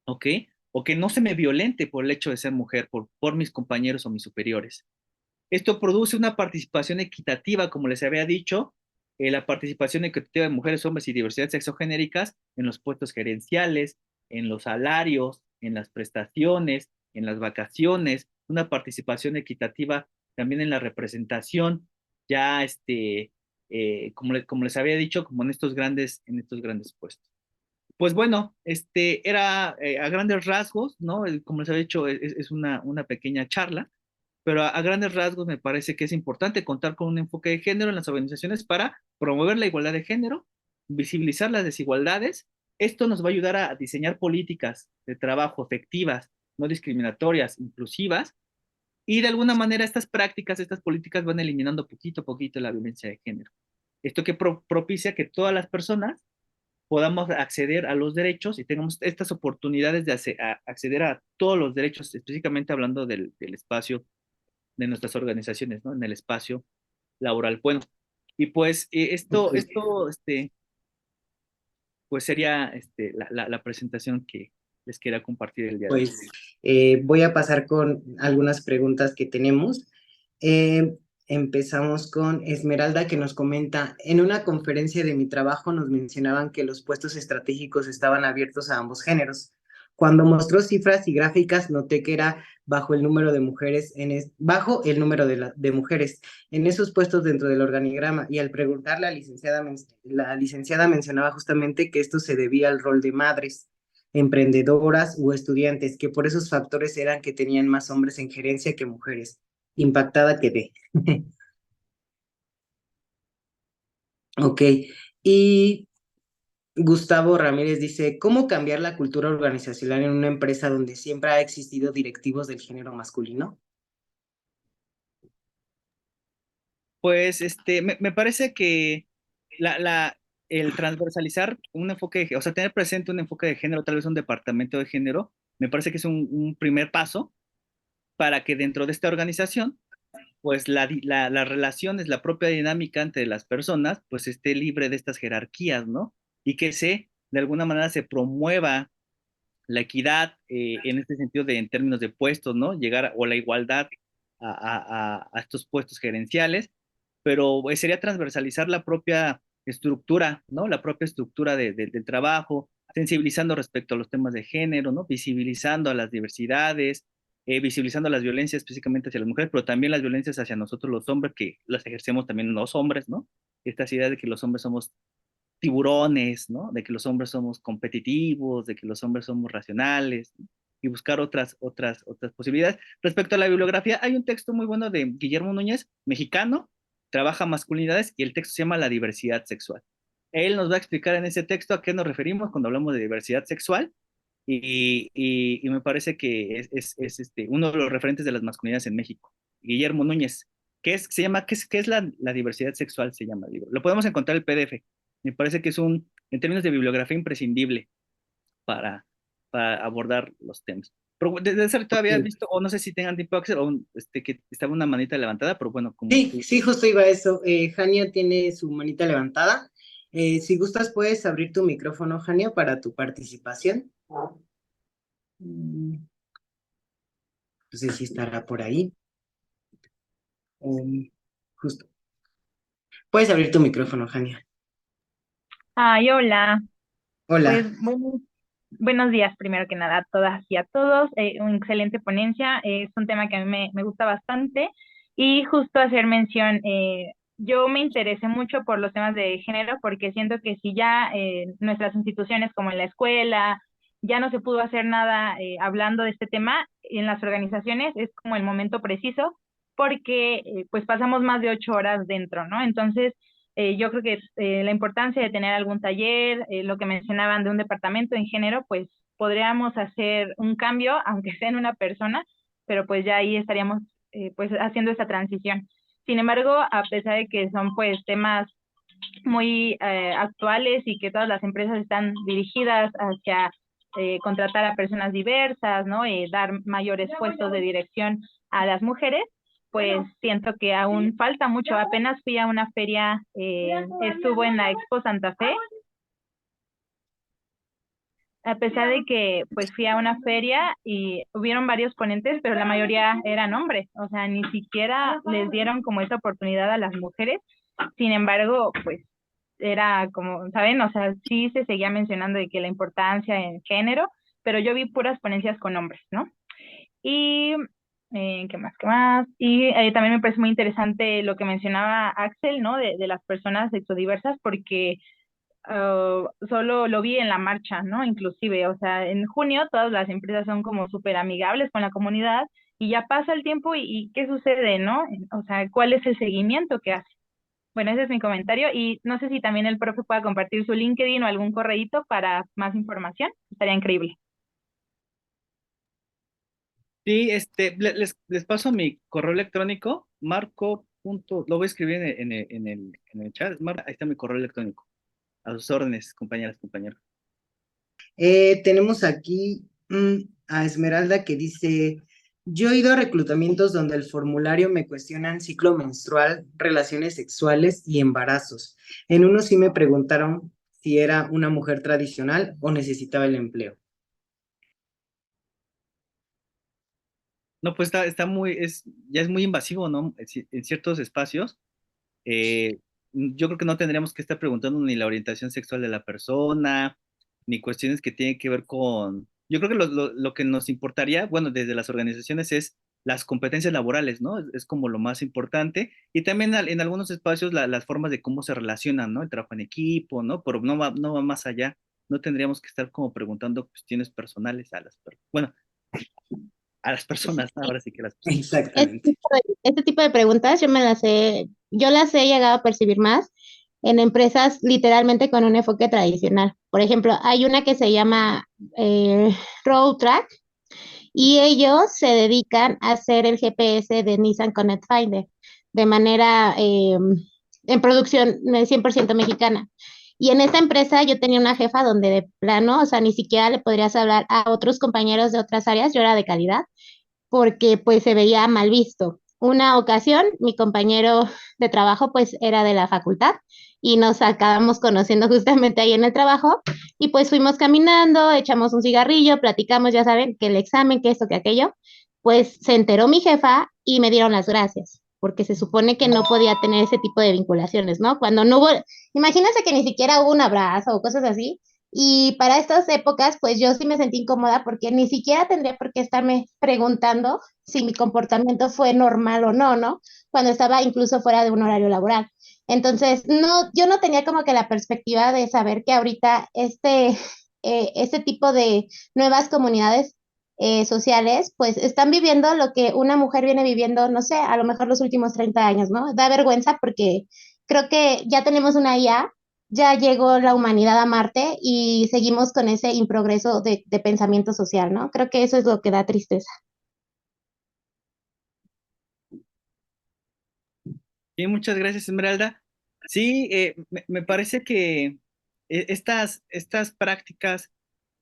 ¿ok? O que no se me violente por el hecho de ser mujer, por mis compañeros o mis superiores. Esto produce una participación equitativa, como les había dicho, la participación equitativa de mujeres, hombres y diversidad sexogenéricas en los puestos gerenciales, en los salarios, en las prestaciones, en las vacaciones, una participación equitativa también en la representación ya, como les había dicho, como en estos grandes puestos. Pues bueno, era a grandes rasgos, ¿no? Como les había dicho, es una pequeña charla, pero a grandes rasgos me parece que es importante contar con un enfoque de género en las organizaciones para promover la igualdad de género, visibilizar las desigualdades. Esto nos va a ayudar a diseñar políticas de trabajo efectivas, no discriminatorias, inclusivas, y de alguna manera estas prácticas, estas políticas van eliminando poquito a poquito la violencia de género. Esto que propicia que todas las personas podamos acceder a los derechos y tengamos estas oportunidades de acceder a todos los derechos, específicamente hablando del espacio de nuestras organizaciones, ¿no? En el espacio laboral. Bueno, y pues Ok. pues sería la presentación que les quería compartir el día de hoy. Pues voy a pasar con algunas preguntas que tenemos. Eh, Empezamos con Esmeralda, que nos comenta, en una conferencia de mi trabajo nos mencionaban que los puestos estratégicos estaban abiertos a ambos géneros. Cuando mostró cifras y gráficas, noté que era bajo el número de mujeres bajo el número de mujeres en esos puestos dentro del organigrama. Y al preguntar, la licenciada mencionaba justamente que esto se debía al rol de madres emprendedoras o estudiantes, que por esos factores eran que tenían más hombres en gerencia que mujeres. Impactada quedé. Ok. Y Gustavo Ramírez dice, ¿cómo cambiar la cultura organizacional en una empresa donde siempre ha existido directivos del género masculino? Pues me parece que la, la, el transversalizar un enfoque, o sea, tener presente un enfoque de género, tal vez un departamento de género, me parece que es un primer paso para que dentro de esta organización pues las relaciones, la propia dinámica entre las personas, pues esté libre de estas jerarquías, ¿no? Y que de alguna manera se promueva la equidad en este sentido en términos de puestos, ¿no? O la igualdad a estos puestos gerenciales, pero sería transversalizar la propia estructura, ¿no? La propia estructura del trabajo, sensibilizando respecto a los temas de género, ¿no? Visibilizando a las diversidades, visibilizando las violencias específicamente hacia las mujeres, pero también las violencias hacia nosotros los hombres, que las ejercemos también los hombres, ¿no? Estas ideas de que los hombres somos tiburones, ¿no? De que los hombres somos competitivos, de que los hombres somos racionales, ¿no? Y buscar otras posibilidades. Respecto a la bibliografía, hay un texto muy bueno de Guillermo Núñez, mexicano, trabaja masculinidades y el texto se llama La diversidad sexual. Él nos va a explicar en ese texto a qué nos referimos cuando hablamos de diversidad sexual y me parece que es uno de los referentes de las masculinidades en México. Guillermo Núñez, ¿qué es la diversidad sexual? Se llama, digo. Lo podemos encontrar en el PDF. Me parece que en términos de bibliografía, imprescindible para, para abordar los temas. Pero desde ser todavía has visto, o no sé si tengan tiempo de acceder, que estaba una manita levantada, pero bueno, como Sí, tú. sí, justo iba a eso. Jania tiene su manita levantada. Si gustas, puedes abrir tu micrófono, Jania, para tu participación. No sé si estará por ahí. Um, Justo. Puedes abrir tu micrófono, Jania. Ay, hola. Pues Hola. buenos días primero que nada a todas y a todos. Una excelente ponencia. Es un tema que a mí me gusta bastante. Y justo hacer mención, yo me interesé mucho por los temas de género porque siento que si ya nuestras instituciones como en la escuela ya no se pudo hacer nada hablando de este tema, en las organizaciones es como el momento preciso porque pues pasamos más de 8 horas dentro, ¿no? Entonces yo creo que la importancia de tener algún taller, lo que mencionaban de un departamento en género, pues podríamos hacer un cambio, aunque sea en una persona, pero pues ya ahí estaríamos pues haciendo esa transición. Sin embargo, a pesar de que son pues temas muy actuales y que todas las empresas están dirigidas hacia contratar a personas diversas, ¿no? Dar mayores puestos de dirección a las mujeres, pues siento que aún falta mucho. Apenas fui a una feria, estuvo en la Expo Santa Fe, a pesar de que pues fui a una feria y hubieron varios ponentes, pero la mayoría eran hombres, o sea, ni siquiera les dieron como esa oportunidad a las mujeres. Sin embargo, pues era como, ¿saben? O sea, sí se seguía mencionando de que la importancia en género, pero yo vi puras ponencias con hombres, ¿no? Y ¿Qué más? ¿Qué más? Y también me parece muy interesante lo que mencionaba Axel, ¿no? De las personas sexodiversas, porque solo lo vi en la marcha, ¿no? Inclusive, o sea, en junio todas las empresas son como súper amigables con la comunidad y ya pasa el tiempo y ¿qué sucede, no? O sea, ¿cuál es el seguimiento que hace? Bueno, ese es mi comentario y no sé si también el profe pueda compartir su LinkedIn o algún correíto para más información. Estaría increíble. Sí, les paso mi correo electrónico, lo voy a escribir en el chat, ahí está mi correo electrónico, a sus órdenes, compañeras, compañeros. Tenemos aquí a Esmeralda que dice, yo he ido a reclutamientos donde el formulario me cuestionan ciclo menstrual, relaciones sexuales y embarazos. En uno sí me preguntaron si era una mujer tradicional o necesitaba el empleo. No, pues ya es muy invasivo, ¿no? En ciertos espacios, yo creo que no tendríamos que estar preguntando ni la orientación sexual de la persona, ni cuestiones que tienen que ver con... Yo creo que lo que nos importaría, bueno, desde las organizaciones es las competencias laborales, ¿no? Es como lo más importante. Y también en algunos espacios las formas de cómo se relacionan, ¿no? El trabajo en equipo, ¿no? Pero no va más allá. No tendríamos que estar como preguntando cuestiones personales bueno, a las personas, ¿no? Ahora sí que las personas. Exactamente. Este tipo de preguntas yo las he llegado a percibir más en empresas literalmente con un enfoque tradicional. Por ejemplo, hay una que se llama Road Track y ellos se dedican a hacer el GPS de Nissan Connect Finder de manera en producción 100% mexicana. Y en esta empresa yo tenía una jefa donde de plano, o sea, ni siquiera le podrías hablar a otros compañeros de otras áreas, yo era de calidad porque pues se veía mal visto. Una ocasión, mi compañero de trabajo pues era de la facultad y nos acabamos conociendo justamente ahí en el trabajo y pues fuimos caminando, echamos un cigarrillo, platicamos, ya saben, que el examen, que esto, que aquello, pues se enteró mi jefa y me dieron las gracias, porque se supone que no podía tener ese tipo de vinculaciones, ¿no? Cuando no hubo, imagínense que ni siquiera hubo un abrazo o cosas así, y para estas épocas, pues yo sí me sentí incómoda porque ni siquiera tendría por qué estarme preguntando si mi comportamiento fue normal o no, ¿no? Cuando estaba incluso fuera de un horario laboral. Entonces, no, yo no tenía como que la perspectiva de saber que ahorita este tipo de nuevas comunidades sociales, pues están viviendo lo que una mujer viene viviendo, no sé, a lo mejor los últimos 30 años, ¿no? Da vergüenza porque creo que ya tenemos una IA, ya llegó la humanidad a Marte y seguimos con ese improgreso de pensamiento social, ¿no? Creo que eso es lo que da tristeza. Sí, muchas gracias, Esmeralda. Sí, me parece que estas prácticas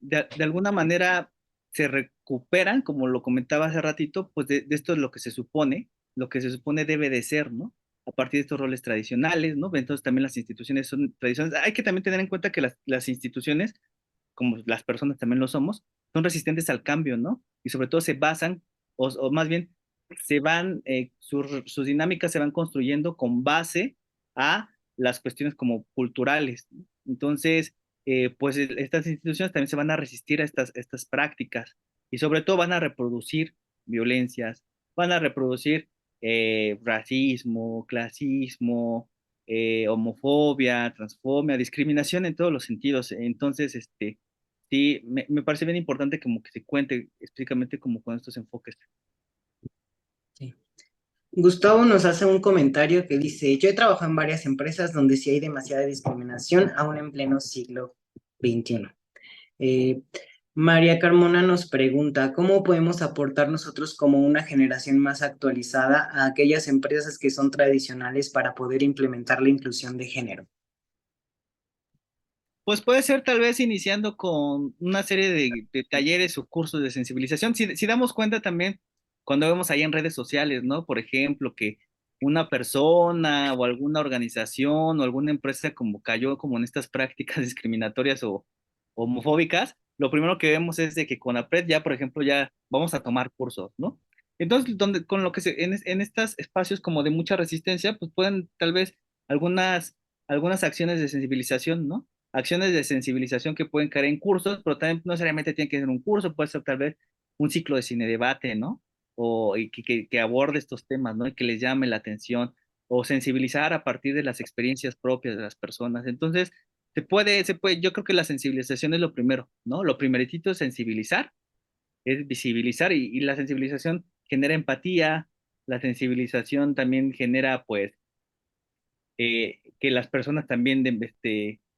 de alguna manera se recuperan, como lo comentaba hace ratito, pues de esto es lo que se supone debe de ser, ¿no? A partir de estos roles tradicionales, ¿no? Entonces también las instituciones son tradicionales. Hay que también tener en cuenta que las instituciones, como las personas también lo somos, son resistentes al cambio, ¿no? Y sobre todo se basan, o más bien sus dinámicas se van construyendo con base a las cuestiones como culturales, ¿no? Entonces, pues estas instituciones también se van a resistir a estas prácticas y sobre todo van a reproducir violencias, van a reproducir racismo, clasismo, homofobia, transfobia, discriminación en todos los sentidos. Entonces, sí, me parece bien importante como que se cuente específicamente como con estos enfoques. Sí. Gustavo nos hace un comentario que dice, yo he trabajado en varias empresas donde sí hay demasiada discriminación, aún en pleno siglo XXI. Eh, María Carmona nos pregunta, ¿cómo podemos aportar nosotros como una generación más actualizada a aquellas empresas que son tradicionales para poder implementar la inclusión de género? Pues puede ser tal vez iniciando con una serie de talleres o cursos de sensibilización. Si damos cuenta también cuando vemos ahí en redes sociales, ¿no? Por ejemplo, que una persona o alguna organización o alguna empresa como cayó como en estas prácticas discriminatorias o homofóbicas, lo primero que vemos es de que con APRED ya, por ejemplo, ya vamos a tomar cursos, ¿no? Entonces, con lo que en estos espacios como de mucha resistencia, pues pueden tal vez algunas acciones de sensibilización, ¿no? Acciones de sensibilización que pueden caer en cursos, pero también no necesariamente tiene que ser un curso, puede ser tal vez un ciclo de cine debate, ¿no? y que aborde estos temas, ¿no? Y que les llame la atención, o sensibilizar a partir de las experiencias propias de las personas. Entonces, yo creo que la sensibilización es lo primero, ¿no? Lo primeritito es sensibilizar, es visibilizar, y la sensibilización genera empatía, la sensibilización también genera, pues, que las personas también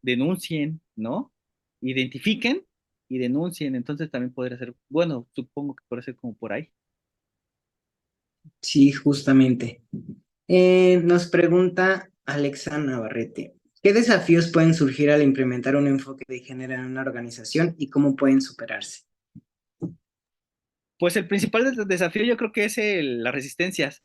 denuncien, ¿no? Identifiquen y denuncien. Entonces también podría ser, bueno, supongo que puede ser como por ahí. Sí, justamente. Nos pregunta Alexa Navarrete, ¿qué desafíos pueden surgir al implementar un enfoque de género en una organización y cómo pueden superarse? Pues el principal desafío yo creo que es las resistencias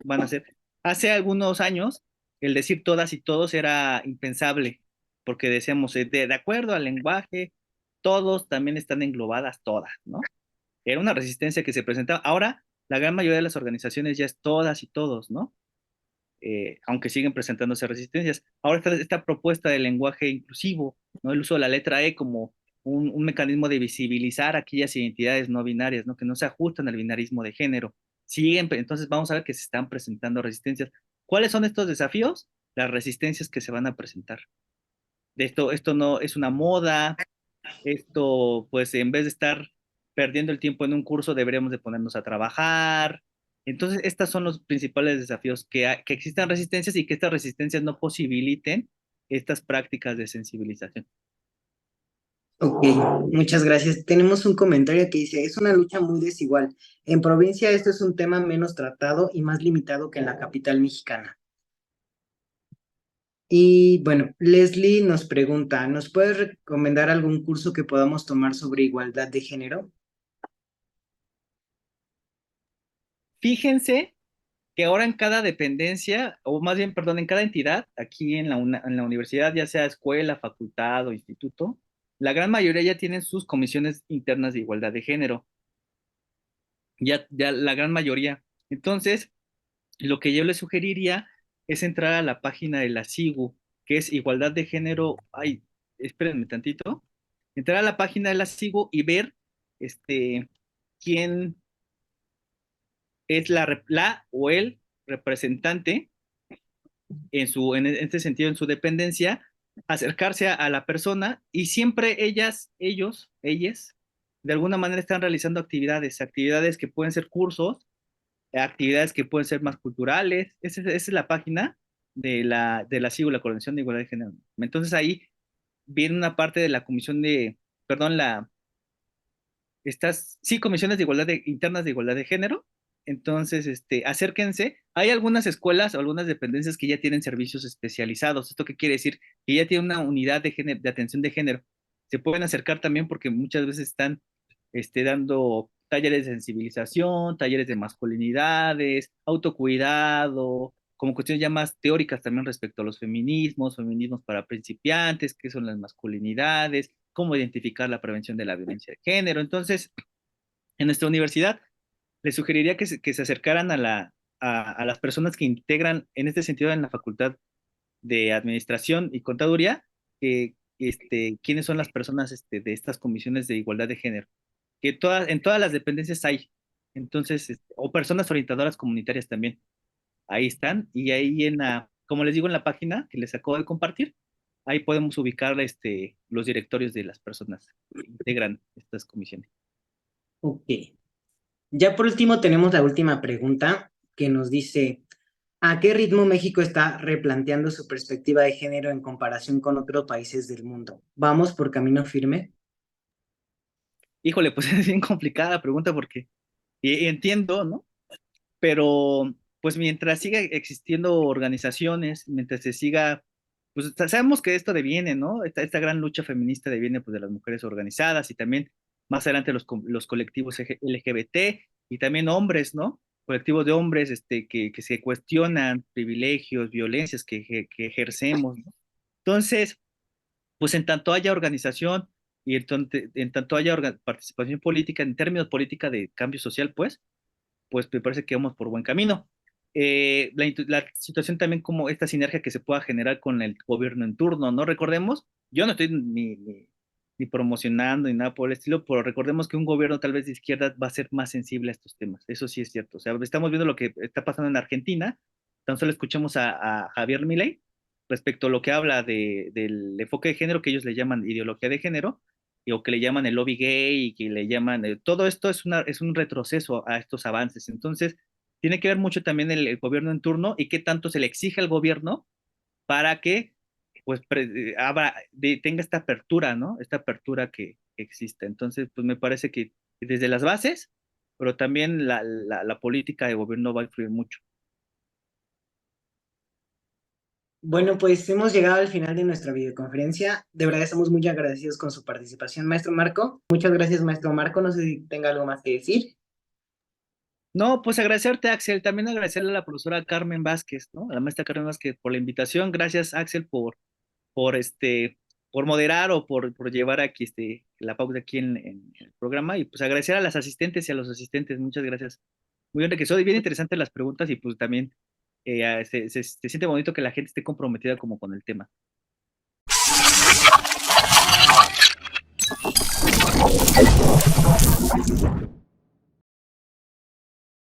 van a ser. Hace algunos años el decir todas y todos era impensable, porque decíamos, de acuerdo al lenguaje, todos también están englobadas todas, ¿no? Era una resistencia que se presentaba. Ahora la gran mayoría de las organizaciones ya es todas y todos, ¿no? Aunque siguen presentándose resistencias. Ahora esta propuesta del lenguaje inclusivo, ¿no? El uso de la letra E como un mecanismo de visibilizar aquellas identidades no binarias, ¿no? Que no se ajustan al binarismo de género. Entonces vamos a ver que se están presentando resistencias. ¿Cuáles son estos desafíos? Las resistencias que se van a presentar. Esto no es una moda, esto, pues en vez de estar perdiendo el tiempo en un curso, deberíamos de ponernos a trabajar. Entonces, estos son los principales desafíos, que existan resistencias y que estas resistencias no posibiliten estas prácticas de sensibilización. Ok, muchas gracias. Tenemos un comentario que dice, es una lucha muy desigual. En provincia esto es un tema menos tratado y más limitado que en la capital mexicana. Y bueno, Leslie nos pregunta, ¿nos puedes recomendar algún curso que podamos tomar sobre igualdad de género? Fíjense que ahora en cada dependencia, o más bien, perdón, en cada entidad, aquí en la universidad, ya sea escuela, facultad o instituto, la gran mayoría ya tienen sus comisiones internas de igualdad de género, ya la gran mayoría. Entonces, lo que yo les sugeriría es entrar a la página de la SIGU, que es Igualdad de Género. Ay, espérenme tantito. Entrar a la página de la SIGU y ver quién es la o el representante en este sentido, en su dependencia, acercarse a la persona, y siempre ellas, de alguna manera están realizando actividades que pueden ser cursos, actividades que pueden ser más culturales. Esa es la página de la CIGU, la Coordinación de Igualdad de Género. Entonces ahí viene una parte de la comisión perdón, sí, comisiones internas de igualdad de género. Entonces, acérquense. Hay algunas escuelas o algunas dependencias que ya tienen servicios especializados. ¿Esto qué quiere decir? Que ya tienen una unidad de atención de género. Se pueden acercar también porque muchas veces están dando talleres de sensibilización, talleres de masculinidades, autocuidado, como cuestiones ya más teóricas también respecto a los feminismos para principiantes, qué son las masculinidades, cómo identificar la prevención de la violencia de género. Entonces, en nuestra universidad, les sugeriría que se acercaran a las personas que integran, en este sentido, en la Facultad de Administración y Contaduría, quiénes son las personas de estas comisiones de igualdad de género, que en todas las dependencias hay. Entonces, o personas orientadoras comunitarias también, ahí están, y ahí como les digo, en la página que les acabo de compartir, ahí podemos ubicar los directorios de las personas que integran estas comisiones. Ok. Ya por último tenemos la última pregunta que nos dice, ¿a qué ritmo México está replanteando su perspectiva de género en comparación con otros países del mundo? ¿Vamos por camino firme? Híjole, pues es bien complicada la pregunta porque y entiendo, ¿no? Pero pues mientras siga existiendo organizaciones, mientras se siga, pues sabemos que esto deviene, ¿no? Esta gran lucha feminista deviene pues de las mujeres organizadas, y también más adelante los colectivos LGBT, y también hombres, ¿no? Colectivos de hombres que se cuestionan privilegios, violencias que ejercemos, ¿no? Entonces, pues en tanto haya organización y en tanto haya participación política, en términos política de cambio social, pues me parece que vamos por buen camino. La situación también, como esta sinergia que se pueda generar con el gobierno en turno, ¿no? Recordemos, yo no estoy ni promocionando, ni nada por el estilo, pero recordemos que un gobierno tal vez de izquierda va a ser más sensible a estos temas, eso sí es cierto, o sea, estamos viendo lo que está pasando en Argentina, tan solo escuchamos a Javier Milei respecto a lo que habla del enfoque de género, que ellos le llaman ideología de género, o que le llaman el lobby gay, y que le llaman, todo esto es un retroceso a estos avances, entonces tiene que ver mucho también el gobierno en turno y qué tanto se le exige al gobierno para que pues tenga esta apertura, ¿no? Esta apertura que existe. Entonces, pues me parece que desde las bases, pero también la política de gobierno va a influir mucho. Bueno, pues hemos llegado al final de nuestra videoconferencia. De verdad estamos muy agradecidos con su participación, maestro Marco. Muchas gracias, maestro Marco. No sé si tenga algo más que decir. No, pues agradecerte, Axel, también agradecerle a la profesora Carmen Vázquez, ¿no? A la maestra Carmen Vázquez por la invitación. Gracias, Axel, por por moderar o por llevar aquí la pauta aquí en el programa. Y pues agradecer a las asistentes y a los asistentes. Muchas gracias. Muy enriquecedor y bien interesantes las preguntas, y pues también se siente bonito que la gente esté comprometida como con el tema.